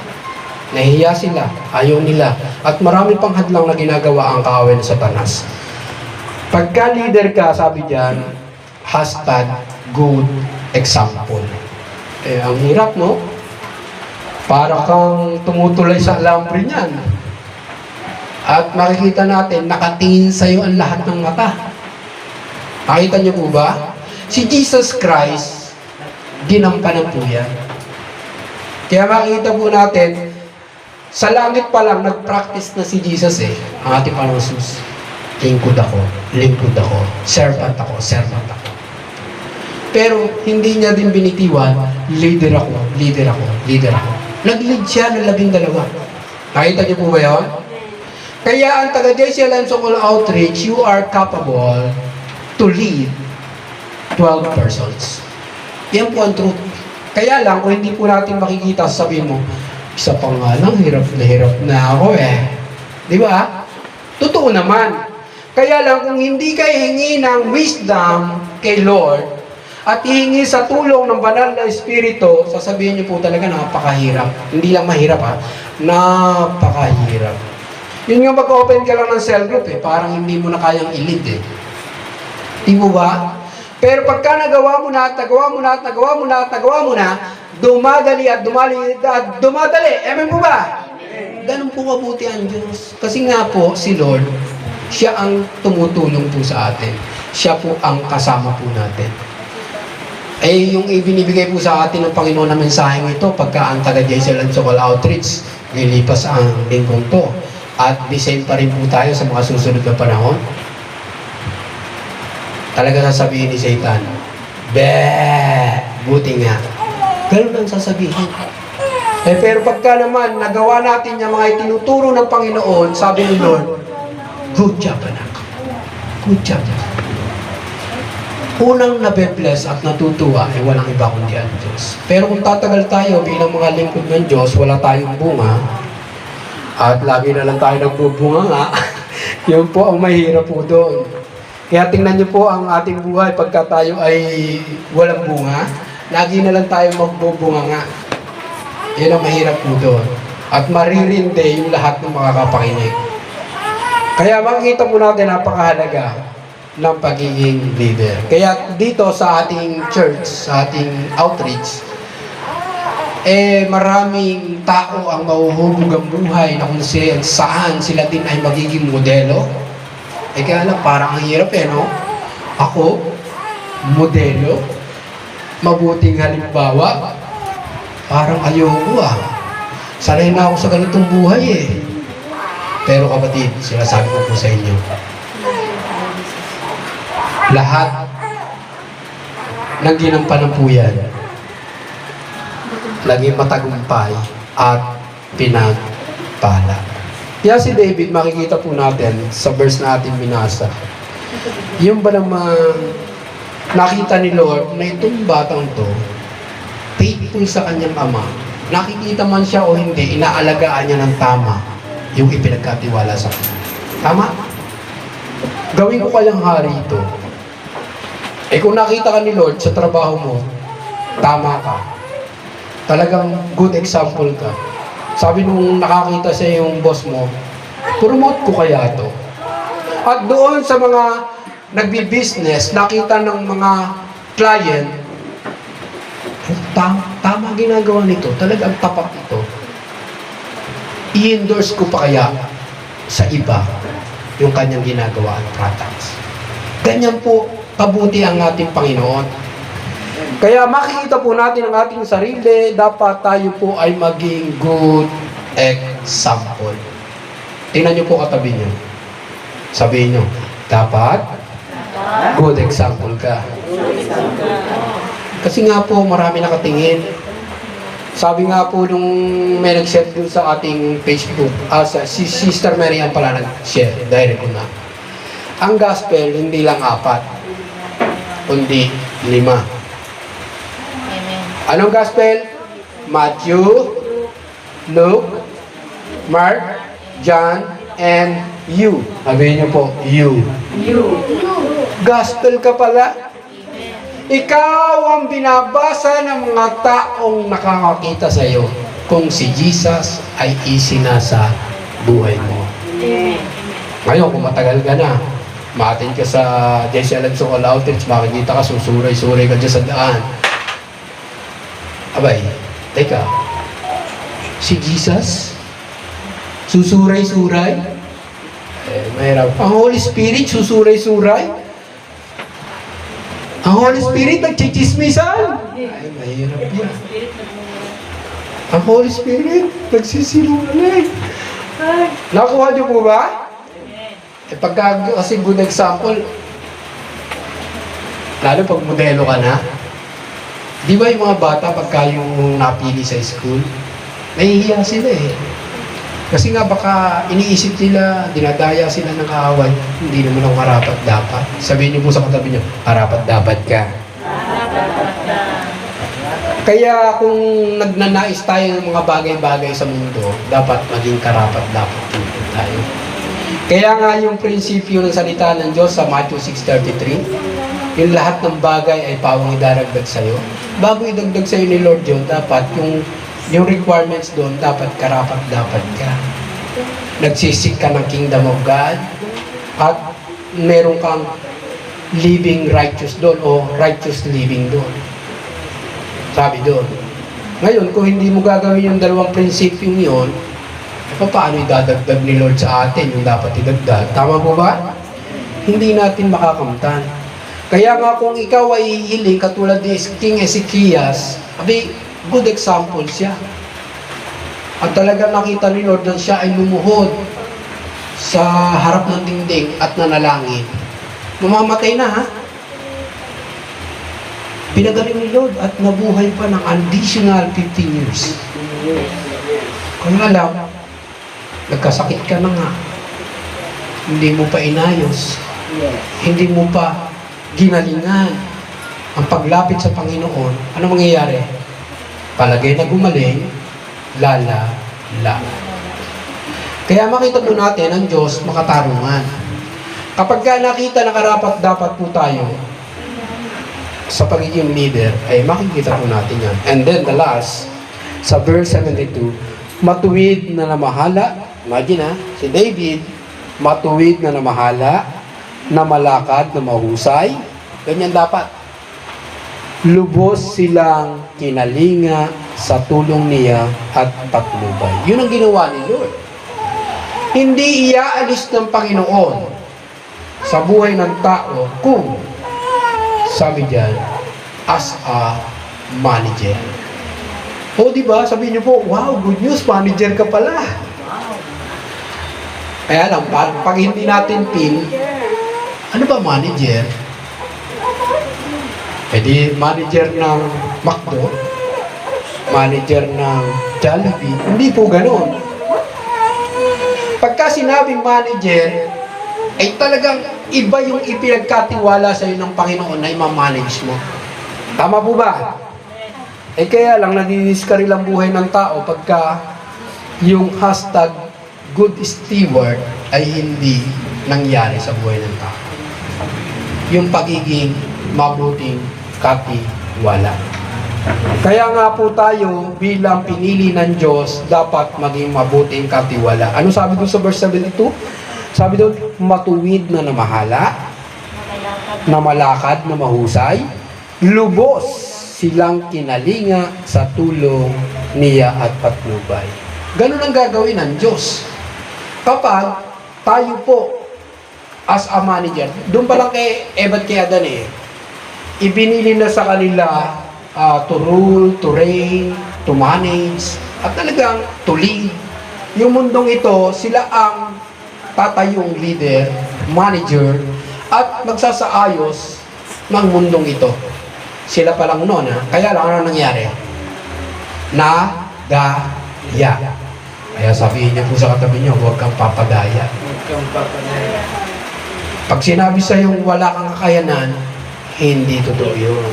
Nahihiya sila. Ayaw nila. At marami pang hadlang na ginagawa ang kaaway ng Satanas. Pagka leader ka, sabi diyan, hashtag good example. Eh, ang hirap, no? Para kang tumutulay sa alambre niyan. At makikita natin, nakatingin sa iyo ang lahat ng mata. Nakita niyo po ba? Si Jesus Christ, ginampanan po yan. Kaya makikita po natin, sa langit pa lang, nag-practice na si Jesus ang ating Panginoon Jesus. Lingkod ako, servant ako. Pero hindi niya din binitiwan, leader ako. Nag-lead siya ng 12. Nakita niyo po ba yun? Kaya ang taga-JC Alliance of All Outreach, you are capable to lead 12 persons. Yan po ang truth. Kaya lang, kung hindi po natin makikita, sabihin mo, isa pa nga lang, hirap na ako Di ba? Totoo naman. Kaya lang, kung hindi ka hihingi ng wisdom kay Lord, at hihingi sa tulong ng banal na Espiritu, sasabihin niyo po talaga, napakahirap. Hindi lang mahirap napakahirap. Yun yung mag-open ka lang ng cell group parang hindi mo na kayang i-lead Di mo ba? Pero pagka nagawa mo na, dumadali. Amen po ba? Ganun po mabuti ang Diyos. Kasi nga po, si Lord, siya ang tumutulong po sa atin. Siya po ang kasama po natin. Yung ibinibigay po sa atin ng Panginoon na mensaheng ito, pagka ang taga-JC Alliance of All Outreach, nilipas ang lingkong to. At the same pa rin po tayo sa mga susunod na panahon. Talaga sasabihin ni Satan, buti nga. Ganun ang sasabihin. Pero pagka naman, nagawa natin yung mga itinuturo ng Panginoon, sabi ni Lord, good job, anak. Good job. Unang nabe-bless at natutuwa ay walang iba kundi ang Diyos. Pero kung tatagal tayo bilang mga lingkod ng Diyos, wala tayong bunga, at lagi na lang tayo nagbubunga yun po ang mahirap po doon. Kaya tingnan niyo po ang ating buhay pagka tayo ay walang bunga, lagi na lang tayo magbubunga Yun ang mahirap po doon. At maririnde yung lahat ng makakapakinig. Kaya makikita po natin napakahalaga ng pagiging leader. Kaya dito sa ating church, sa ating outreach, maraming tao ang mahuhubog ang buhay na kung saan sila din ay magiging modelo. Kaya lang, parang ang hirap no? Ako, modelo, mabuting halimbawa, parang ayoko Sanay na ako sa ganitong buhay Pero kapatid, sinasabi ko po sa inyo, lahat ng ginampanan po yan, laging matagumpay at pinagpala. Kaya si David, makikita po natin sa verse na ating binasa, yung ba naman nakita ni Lord na itong batang to, faithful sa kanyang ama, nakikita man siya o hindi, inaalagaan niya ng tama yung ipinagkatiwala sa kanya. Tama? Gawin ko kayang hari ito. Kung nakita ka ni Lord sa trabaho mo, tama ka. Talagang good example ka. Sabi nung nakakita siya yung boss mo, promote ko kaya to. At doon sa mga nagbi-business, nakita ng mga client, tama ginagawa nito, talagang tapat ito. I-endorse ko pa kaya sa iba yung kanyang ginagawa at products. Ganyan po kabuti ang ating Panginoon. Kaya makikita po natin ang ating sarili, dapat tayo po ay maging good example. Tingnan niyo po katabi niyo. Sabihin niyo, dapat good example ka. Kasi nga po, marami nakatingin. Sabi nga po nung may nag-share dun sa ating Facebook, si Sister Mary Ann pala nag-share, direct ko na. Ang gospel, hindi lang 4, kundi 5. Amen. Anong gospel? Matthew, Luke, Mark, John, and you. Sabihin niyo po, you. You. Gospel ka pala. Ikaw ang binabasa ng mga taong nakakakita sa iyo kung si Jesus ay isinasa buhay mo. Amen. Ngayon, kung matagal ka na, maatin ka sa Jesse Alonso All Outreach, makikita ka, susuray-suray ka dyan sa daan. Abay, teka, si Jesus? Susuray-suray? Mahirap. Ang Holy Spirit, susuray-suray? Ang Holy Spirit, nagchichismisan? Ay, mahirap yan. Ang Holy Spirit, nagsisinungaling. Nakuha niyo po ba? Pagka kasi good example, lalo pag modelo ka na, di ba yung mga bata pagka yung napili sa school, nahihiya sila eh. Kasi nga baka iniisip nila, dinadaya sila ng kaaway, hindi naman ako karapat dapat. Sabihin niyo po sa katabi niyo, karapat dapat ka. Kaya kung nagnanais tayo ng mga bagay-bagay sa mundo, dapat maging karapat dapat tayo. Kaya nga yung prinsipyo ng salita ng Diyos sa Matthew 6:33, yung lahat ng bagay ay pawang idaragdag sa'yo. Bago idagdag sa'yo ni Lord John, dapat yung requirements doon, dapat karapat dapat ka. Nagsisik ka ng kingdom of God at meron kang living righteous doon o righteous living doon. Sabi doon. Ngayon, kung hindi mo gagawin yung dalawang prinsipyo yun, paano idadagdag ni Lord sa atin yung dapat idagdag? Tama po ba? Hindi natin makakamtan. Kaya nga kung ikaw ay hihiling katulad ni King Ezekias, good example siya. At talaga nakita ni Lord na siya ay lumuhod sa harap ng dingding at nanalangin. Mamamatay na ha? Pinagaling ni Lord at nabuhay pa ng additional 15 years. Kung alam, nagkasakit ka na nga. Hindi mo pa inayos. Hindi mo pa ginalingan. Ang paglapit sa Panginoon, ano mangyayari? Palagay na gumaling, lala. Kaya makita po natin ang Diyos makatarungan. Kapag ka nakita na karapat dapat po tayo sa pagiging leader, ay makikita po natin yan. And then the last, sa verse 72, matuwid na namahala. Imagine ha, si David, matuwid na namahala, na malakad, na mahusay. Ganyan dapat. Lubos silang kinalinga sa tulong niya at patnubay. Yun ang ginawa ni Lord. Hindi iaalis ng Panginoon sa buhay ng tao kung, sabi diyan, as a manager. O diba, sabihin niyo po, wow, good news, manager ka pala. Kaya lang, pag hindi natin feel, ano ba manager? Di manager ng McDo, manager ng Jollibee, hindi po ganoon. Pagka sinabing manager, ay talagang iba yung ipinagkatiwala sa iyo ng Panginoon na i-manage mo. Tama po ba? Kaya lang, nadidiscourage lang buhay ng tao pagka yung hashtag good steward ay hindi nangyari sa buhay ng tao. Yung pagiging mabuting katiwala. Kaya nga po tayo bilang pinili ng Diyos dapat maging mabuting katiwala. Ano sabi doon sa verse 72? Sabi doon, matuwid na namahala, na malakad na mahusay, lubos silang kinalinga sa tulong niya at patnubay. Ganun ang gagawin ng Diyos. Kapag tayo po as a manager, doon pa lang kay Eva at kay Adan ibinili na sa kanila to rule, to reign, to manage, at talagang to lead. Yung mundong ito, sila ang tatayong leader, manager, at magsasaayos ng mundong ito. Sila pa lang noon, ha? Kaya lang, ano nangyari? na gaya. Kaya sabihin niyo po sa katabi niyo, huwag kang papadaya. Pag sinabi sa yung wala kang kakayanan, hindi totoo yun.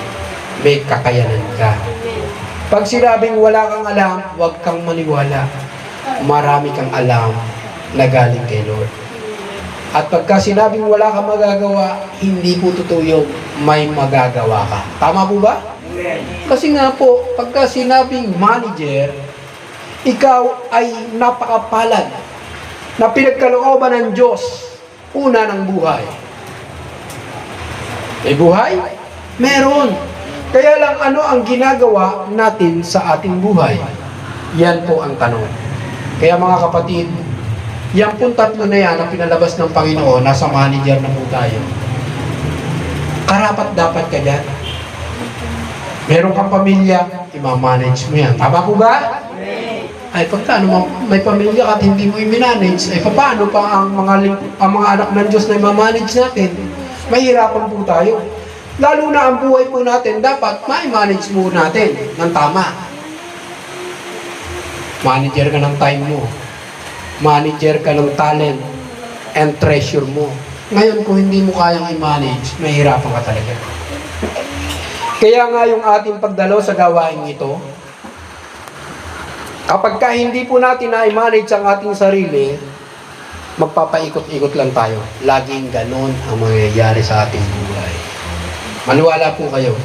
May kakayanan ka. Pag sinabing wala kang alam, huwag kang maniwala. Marami kang alam na galing kay Lord. At pagka sinabing wala kang magagawa, hindi po totoo yun. May magagawa ka. Tama po ba? Kasi nga po, pagka sinabing manager, ikaw ay napakapalad na pinagkalooban ng Diyos, una ng buhay. May buhay? Meron. Kaya lang ano ang ginagawa natin sa ating buhay? Yan po ang tanong. Kaya mga kapatid, yan pong tatlo na yan ang pinalabas ng Panginoon, nasa manager na po tayo. Karapat dapat ka dyan. Meron kang pamilya, i-manage mo yan. Tama po ba? Ay, pagkano may pamilya ka at hindi mo i-manage, ay paano pa ang mga anak ng Diyos na i-manage natin? Mahirapan po tayo. Lalo na ang buhay po natin, dapat ma-manage mo natin ng tama. Manager ka ng time mo. Manager ka ng talent and treasure mo. Ngayon, kung hindi mo kayang i-manage, mahirapan ka talaga. Kaya nga yung ating pagdalo sa gawain ito, kapag ka hindi po natin na-manage ang ating sarili, magpapaikot-ikot lang tayo. Laging ganon ang mangyayari sa ating buhay. Maniwala po kayo.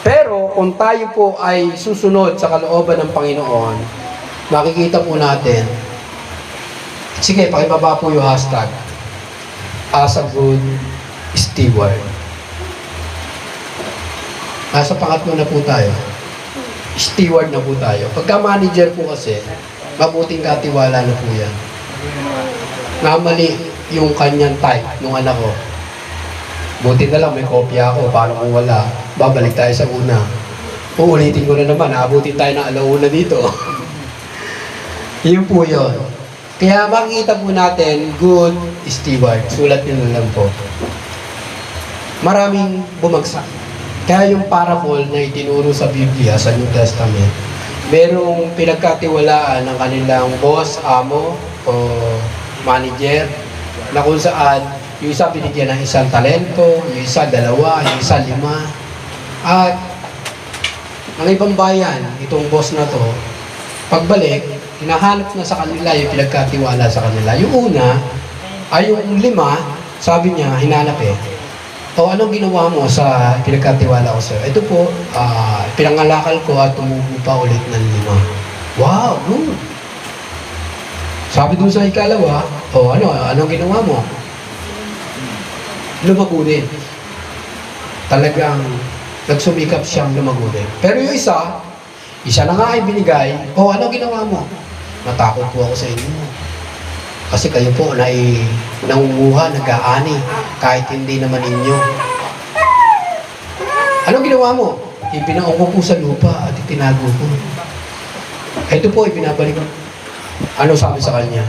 Pero kung tayo po ay susunod sa kalooban ng Panginoon, makikita po natin, sige, pakibaba po yung hashtag, as a good steward. Nasa pangatlo na po tayo. Steward na po tayo. Pagka manager po kasi, mabuting katiwala na po yan. Namali yung kanyang type nung anak ko. Buti na lang may kopya ako. Paano kung wala? Babalik tayo sa una. Uulitin ko na naman. Abutin tayo ng alauna dito. Yun po yun. Kaya makikita po natin, good steward. Sulat nyo na lang po. Maraming bumagsak. Kaya yung parable na itinuro sa Biblia, sa New Testament, merong pinagkatiwalaan ng kanilang boss, amo, o manager, na kung saan yung isa binigyan ng isang talento, yung isa dalawa, yung isa 5. At ang ibang bayan, itong boss na to, pagbalik, hinahanap na sa kanila yung pinagkatiwala sa kanila. Yung una, ay yung 5, sabi niya, hinanap o anong ginawa mo sa pinagkatiwala ko sa'yo? Ito po, pinangalakal ko at tumubo pa ulit ng 5. Wow, good. Sabi dun sa ikalawa, anong ginawa mo? Lumago din. Talagang nagsumikap siyang lumago din. Pero yung isa na nga ay binigay, anong ginawa mo? Natakot po ako sa inyo. Kasi kayo po nangunguha, nag-aani, kahit hindi naman inyo. Anong ginawa mo? Ipinaong ko po sa lupa at itinago ko. Ito po, ipinabalik ko. Ano sabi sa kanya?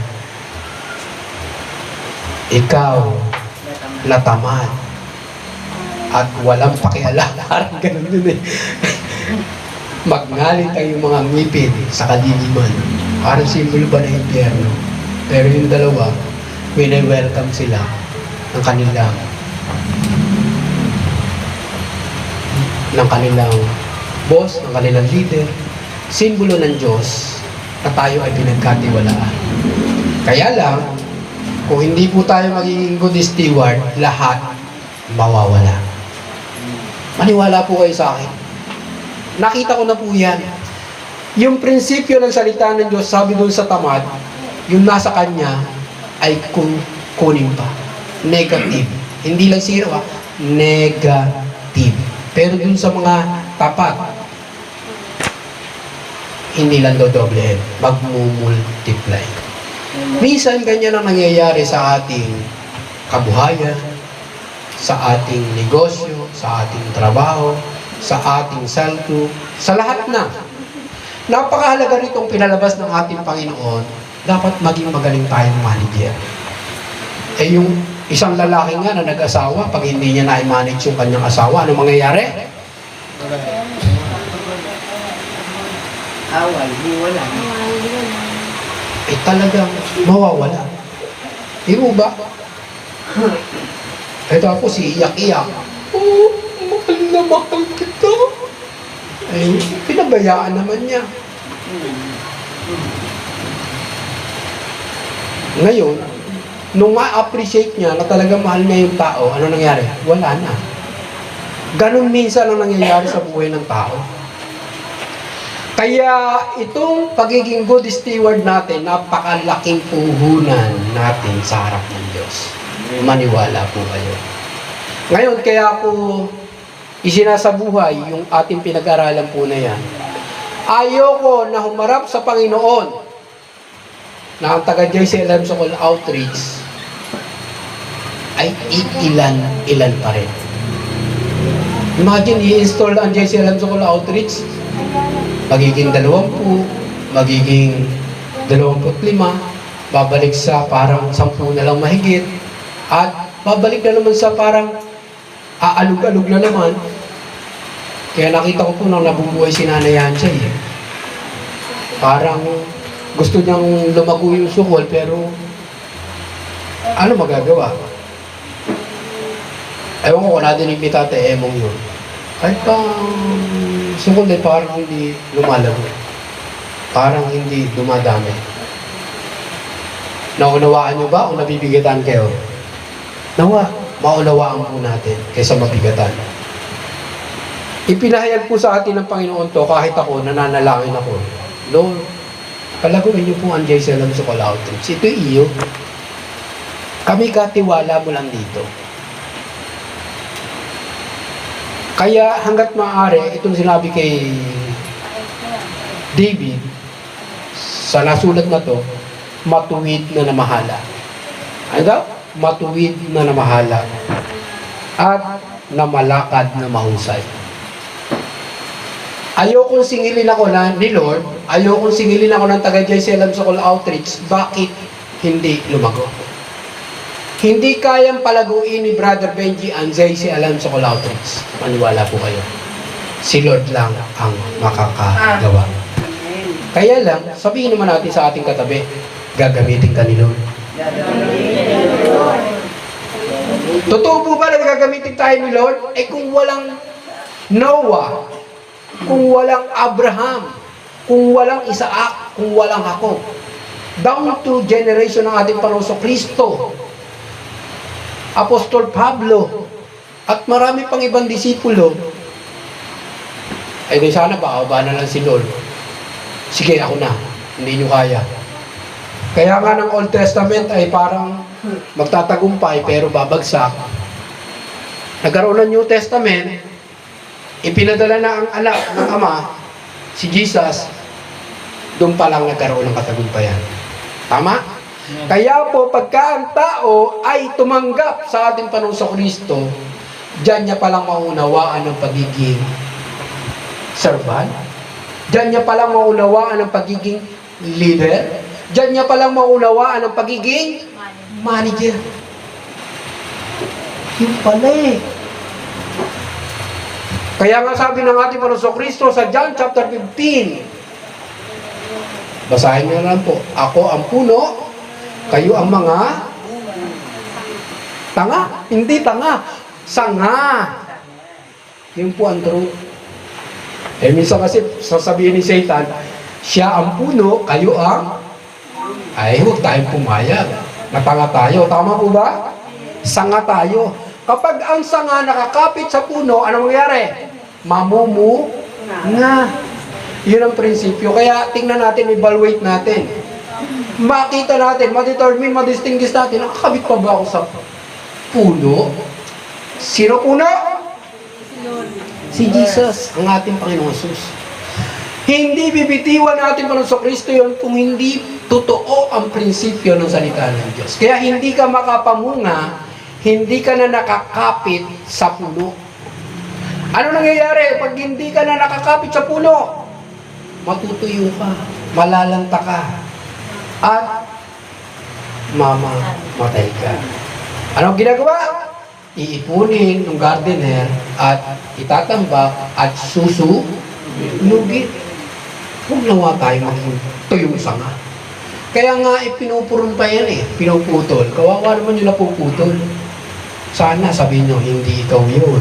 Ikaw, natamad at walang pakialam. Parang ganun din Magngalit ang yung mga ngipin sa kadiliman. Parang simbolo ba ng impyerno? Pero yung dalawa, welcome sila ng kanilang boss, ng kanilang leader, simbolo ng Diyos na tayo ay pinagkatiwalaan. Kaya lang, kung hindi po tayo magiging good steward, lahat mawawala. Maniwala po kayo sa akin. Nakita ko na po yan. Yung prinsipyo ng salita ng Diyos, sabi doon sa tamad, yung nasa kanya ay kunin pa. Negative. Hindi lang 0, negative. Pero dun sa mga tapat, hindi lang dodoble, magmumultiply. Minsan ganyan ang nangyayari sa ating kabuhayan, sa ating negosyo, sa ating trabaho, sa ating salto, sa lahat na. Napakahalaga nitong pinalabas ng ating Panginoon, dapat maging magaling tayong manager. Yung isang lalaki nga na nag-asawa, pag hindi niya na-manage yung kanyang asawa, ano mangyayari? Away, di wala. eh talagang mawawala. Di mo ba? Ito ako si iyak-iyak. Oh, mahal na mahal kita. Ay, pinabayaan naman niya. Ngayon, nung ma-appreciate niya na talagang mahal niya yung tao, ano nangyari? Wala na. Ganon minsan ang nangyayari sa buhay ng tao. Kaya itong pagiging good steward natin, napakalaking puhunan natin sa harap ng Diyos. Maniwala po kayo. Ngayon, kaya ako isinasabuhay yung ating pinag-aralan po na yan. Ayoko na humarap sa Panginoon na ang taga-JCLM Sokol Outreach ay ilan pa rin. Imagine, i-install ang JCLM Sokol Outreach, magiging 20, magiging 25, babalik sa parang 10 na lang mahigit, at babalik na naman sa parang aalog-alog na naman. Kaya nakita ko po nang nabubuhay si Nanay Yanchay. Parang gusto niyang lumago yung sukol, pero ano magagawa? Ewan ko kung nadinig ni Tate Emong yun. Kahit pa sukol ay parang hindi lumalago. Parang hindi dumadami. Naunawaan niyo ba o nabibigatan kayo? Nawa, maunawaan po natin kaysa mabigatan. Ipinahayag po sa atin ng Panginoon to, kahit ako, nananalangin ako. Lord, palaguin niyo po ang JCLM Sokol Outreach. Ito iyo. Kami katiwala mo lang dito. Kaya hanggat maaari, itong sinabi kay David, sa nasulat na to, matuwid na namahala. Ano daw? Matuwid na namahala. At namalakad na mahusay. Ayokong singilin ako ni Lord, ayokong singilin ako ng taga-JCLM Sokol Outreach, bakit hindi lumago? Hindi kayang palaguin ni Brother Benji ang JCLM Sokol Outreach. Maniwala po kayo. Si Lord lang ang makakagawa. Kaya lang, sabihin naman natin sa ating katabi, gagamitin ka ni Lord. Totoo po ba na gagamitin tayo ni Lord? Eh kung walang Noah, kung walang Abraham, kung walang Isaac, kung walang Jacob, down to generation ng ating Panginoon Kristo, Apostol Pablo, at marami pang ibang disipulo, ay di sana baaba na lang si Lord. Sige, ako na. Hindi nyo kaya. Kaya nga ng Old Testament ay parang magtatagumpay pero babagsak. Nagkaroon ng New Testament, ipinadala na ang anak ng Ama, si Jesus, doon pa lang nagkaroon ng katagumpayan. Tama? Kaya po, pagka ang tao ay tumanggap sa ating Panginoong Kristo, diyan niya palang maunawaan ang pagiging servant. Diyan niya palang maunawaan ang pagiging leader. Diyan niya palang maunawaan ang pagiging manager. Yun pala eh. Kaya nga sabi ng ating Panginoong Kristo sa John chapter 15, basahin niyo lang po, ako ang puno, kayo ang mga tanga. Hindi tanga, sanga. Yun po ang truth. Eh minsan kasi sasabihin ni Satan, siya ang puno, kayo ang, ay huwag tayong pumayag. Natanga tayo. Tama po ba? Sanga tayo. Kapag ang sanga nakakapit sa puno, anong mangyari? Mamumu nga. Yun ang prinsipyo. Kaya tingnan natin, evaluate natin. Makita natin, ma-determine, ma-distinguish natin, nakakabit pa ba ako sa puno? Sino puno? Si Jesus, ang ating Panginoon Jesus. Hindi bibitiwan natin Panginoon Kristo yun kung hindi totoo ang prinsipyo ng salita ng Diyos. Kaya hindi ka makapamunga, hindi ka na nakakapit sa puno. Ano nangyayari pag hindi ka na nakakapit sa puno? Matutuyo ka, malalanta ka, at mamamatay ka. Ano ginagawa? Iipunin ng gardener at itatambak at susunugin. Huwag nawa tayo maging tuyong sanga. Kaya nga, pinupurol pa yan pinuputol. Kawawa naman yung napuputol. Sana sabihin nyo, hindi ikaw yun.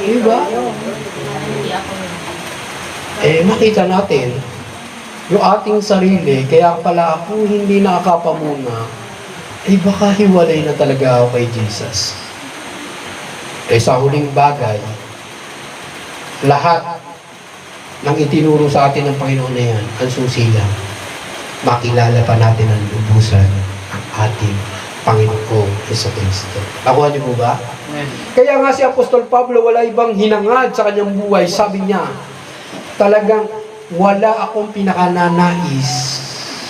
Diba? Hindi ako yun. Makita natin, yung ating sarili, kaya pala ako hindi nakakapamuna, baka hiwalay na talaga ako kay Jesus. Sa huling bagay, lahat ng itinuro sa atin ng Panginoon na yan, ang susi lang, makilala pa natin ang lubusan ang ating Panginoong Jesucristo. Nakuha niyo po ba? Kaya nga si Apostol Pablo, wala ibang hinangad sa kanyang buhay. Sabi niya, talagang wala akong pinakananais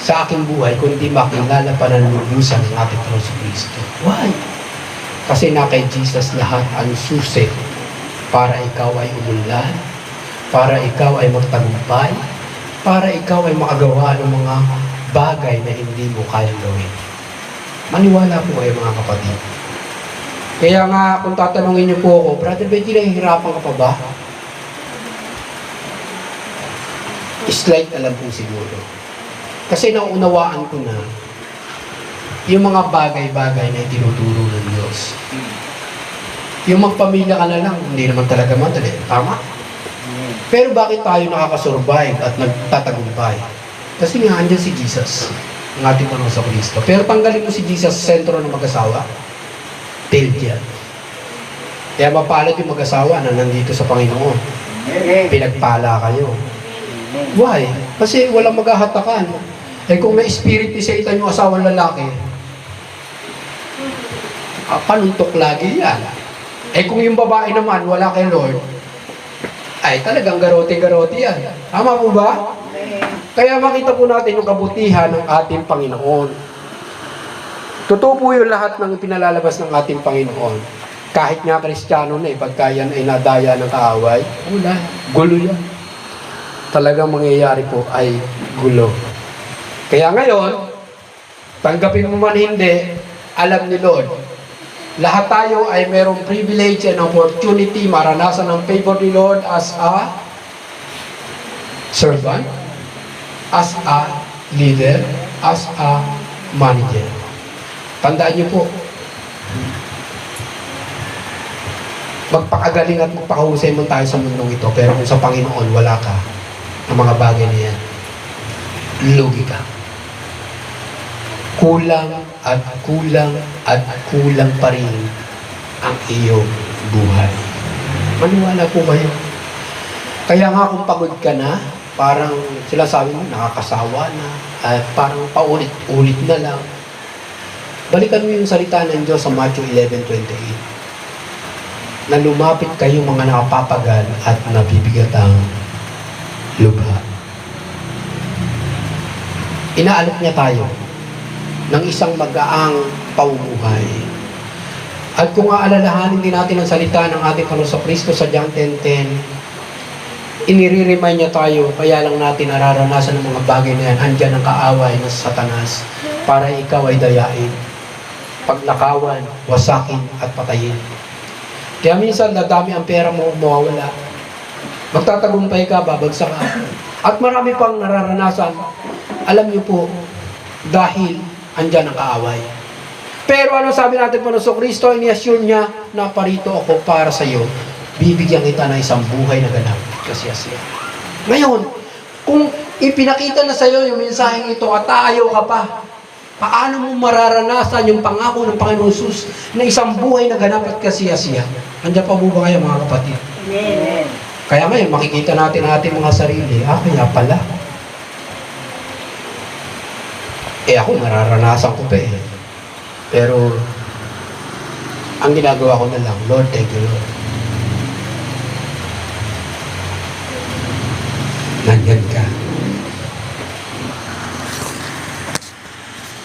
sa aking buhay kundi makilala pa ng lubusan ng ating Panginoong Kristo. Why? Kasi na kay Jesus lahat ang susi para ikaw ay umunlad, para ikaw ay magtagumpay, para ikaw ay makagawa ng mga bagay na hindi mo kayang gawin. Maniwala po kayo mga kapatid. Kaya nga, kung tatanungin niyo po ako, Brother Benji, nahihirapan ka pa ba? Slight alam po siguro. Kasi naunawaan ko na yung mga bagay-bagay na itinuturo ng Diyos. Yung magpamilya ka na lang, hindi naman talaga madali. Tama? Pero bakit tayo nakakasurvive at nagtatagumpay? Kasi nga, andyan si Jesus, ang ating Panginoon sa Kristo. Pero tanggalin mo si Jesus sa sentro ng mag-asawa, failed yan. Kaya mapalad yung mag-asawa na nandito sa Panginoon. Pinagpala kayo. Why? Kasi walang maghahatakan. Kung may spirit ni Satan yung asawang lalaki, panuntok lagi yan. Kung yung babae naman wala kay Lord, ay talagang garote-garote yan. Tama po ba? Kaya makita po natin yung kabutihan ng ating Panginoon. Totoo po yung lahat ng pinalalabas ng ating Panginoon. Kahit nga Kristiyano na pagka yan ay nadaya ng kaaway, wala, gulo yan. Talagang mangyayari po ay gulo. Kaya ngayon, tanggapin mo man hindi, alam ni Lord, lahat tayo ay merong privilege and opportunity maranasan ng favor ni Lord as a servant, as a leader, as a manager. Tandaan niyo po, magpakagaling at magpakahusay mo tayo sa mundong ito, pero kung sa Panginoon wala ka ng mga bagay na yan, lugi ka. Kulang at kulang at kulang pa rin ang iyong buhay. Maniwala po kayo. Kaya nga kung pagod ka na, parang sila sabi mo, nakakasawa na, at parang paulit-ulit na lang. Balikan mo yung salita ng Diyos sa Matthew 11:28. Na lumapit kayo mga nakapapagal at nabibigatang lubha. Inaalok niya tayo ng isang magaang pamumuhay. At kung aalalahanin din natin ang salita ng ating Panginoon sa Kristo sa John 10:10, inire-remind niya tayo, kaya lang natin nararanasan ng mga bagay na yan, andyan ang kaaway ng Satanas para ikaw ay dayain, pagnakawan, wasakin at patayin. Kaya minsan, dadami ang pera mo, mawawala. Magtatagumpay ka, babagsak ka. At marami pang nararanasan. Alam niyo po, dahil andyan ang kaaway. Pero ano sabi natin po sa Kristo, ini-assure niya na parito ako para sa iyo. Bibigyan kita ng isang buhay na ganap. Kasi siya. Ngayon, kung ipinakita na sa iyo yung mensaheng ito at ayaw ka pa, paano mo mararanasan yung pangako ng Panginoon Jesus na isang buhay na ganap at kasiyasiya? Andiyan pa po ba kayo mga kapatid? Amen. Kaya ngayon, makikita natin ating mga sarili, kaya pala. Ako, nararanasan ko pa Pero, ang ginagawa ko na lang, Lord, thank you, Lord. Nandyan ka.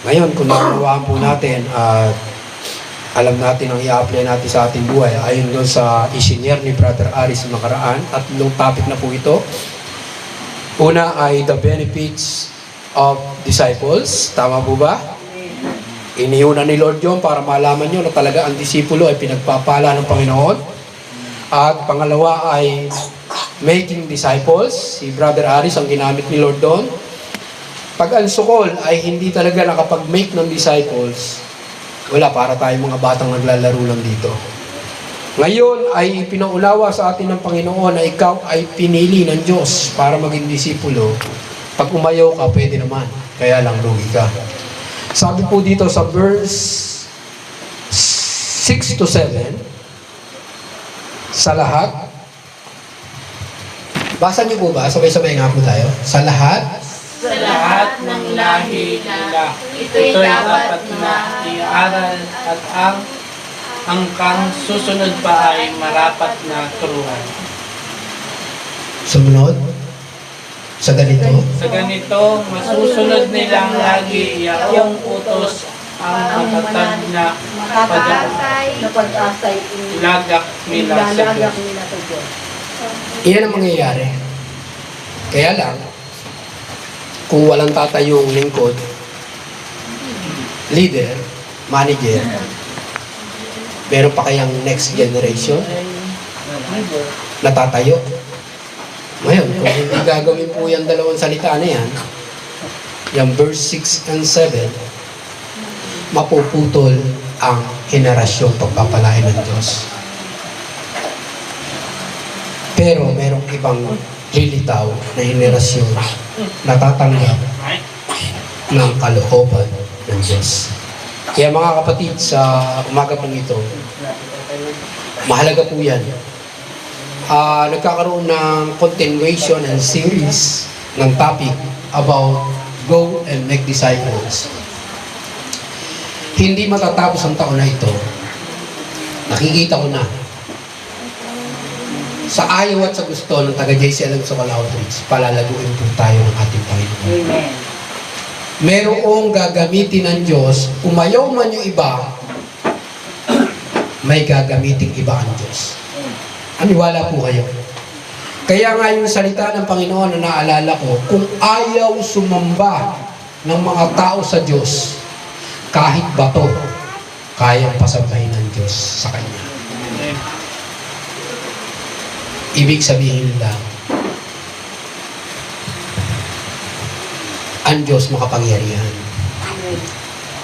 Ngayon, kung nakunawaan po natin at alam natin ang i-apply natin sa ating buhay, ayon doon sa isinyer ni Brother Aris nakaraan, at long topic na po ito. Una ay the benefits of disciples. Tama po ba? Iniuna ni Lord yun para malaman nyo na talaga ang disipulo ay pinagpapala ng Panginoon. At pangalawa ay making disciples. Si Brother Aris ang ginamit ni Lord doon. Pag ang sukol ay hindi talaga nakapag-make ng disciples, wala, para tayong mga batang naglalaro lang dito. Ngayon ay pinaunawa sa atin ng Panginoon na ikaw ay pinili ng Diyos para maging disipulo. Pag umayaw ka, pwede naman. Kaya lang lugi ka. Sabi po dito sa verse 6 to 7, sa lahat, basa niyo po ba? Sabay-sabay nga po tayo. Sa lahat, Sa lahat ng lahi nila, ito'y dapat na iaral at ang kang susunod pa ay marapat na turuan. sumunod, sa ganito, Sa ganito, masusunod nilang lagi iyong utos ang matatag na makakasay na pag-asay ilagak nila sa ilalagak Diyos. nila sa Diyos. iyan ang mangyayari. Kaya lang, kung walang tatayong lingkod, leader, manager, meron pa kayang next generation na tatayo? Ngayon, kung hindi gagawin po yung dalawang salita na yan, yung verse 6 and 7, mapuputol ang henerasyong pagpapalain ng Diyos. Pero merong ibang lilitaw na henerasyon na tatanggap ng kalooban ng Diyos. Kaya mga kapatid, sa umaga pong ito, mahalaga po yan. Nagkakaroon ng continuation and series ng topic about go and make disciples. Hindi matatapos ang taon na ito. Nakikita ko na sa ayaw at sa gusto ng taga-JCL ng Sokol Outreach, palalaguin po tayo ng ating Panginoon. Amen. Merong gagamitin ng Diyos, umayaw man yung iba, may gagamiting iba ang Diyos. Aniwala po kayo. Kaya nga yung salita ng Panginoon na naalala ko, kung ayaw sumamba ng mga tao sa Diyos, kahit bato, kayang pasabahin ng Diyos sa Kanya. Ibig sabihin lang, ang Diyos makapangyarihan.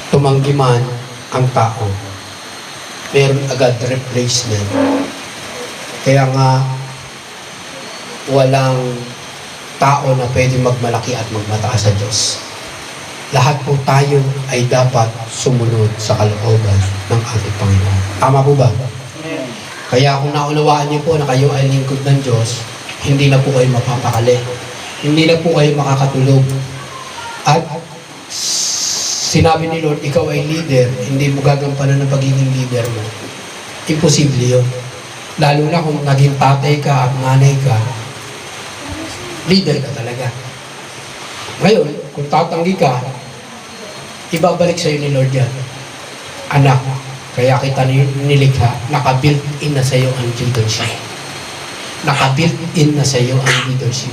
Tumanggi man ang tao, meron agad replacement. Kaya nga, walang tao na pwede magmalaki at magmataas sa Diyos. Lahat po tayo ay dapat sumunod sa kalooban ng ating Panginoon. Tama po ba? Kaya kung naunawaan niyo po na kayo ay lingkod ng Diyos, hindi na po kayo mapapakali. Hindi na po kayo makakatulog. At sinabi ni Lord, ikaw ay leader, hindi mo gagampanan ng pagiging leader mo. Imposible yun. Lalo na kung naging tatay ka at nanay ka, leader ka talaga. Ngayon, kung tatanggi ka, ibabalik sa'yo ni Lord yan. Anak, kaya kita nilikha, naka-built-in na sa'yo ang leadership. Naka-built-in na sa'yo ang leadership.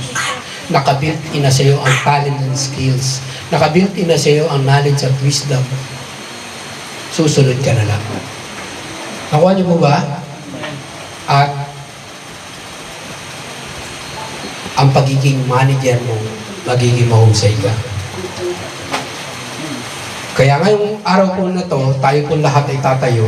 Naka-built-in na sa'yo ang talent and skills. Naka-built-in na sa'yo ang knowledge at wisdom. Susunod ka na lang. Nakuha niyo po ba? At ang pagiging manager mo, magiging mahusay ka. Kaya ngayong araw po na to, tayo po lahat ay tatayo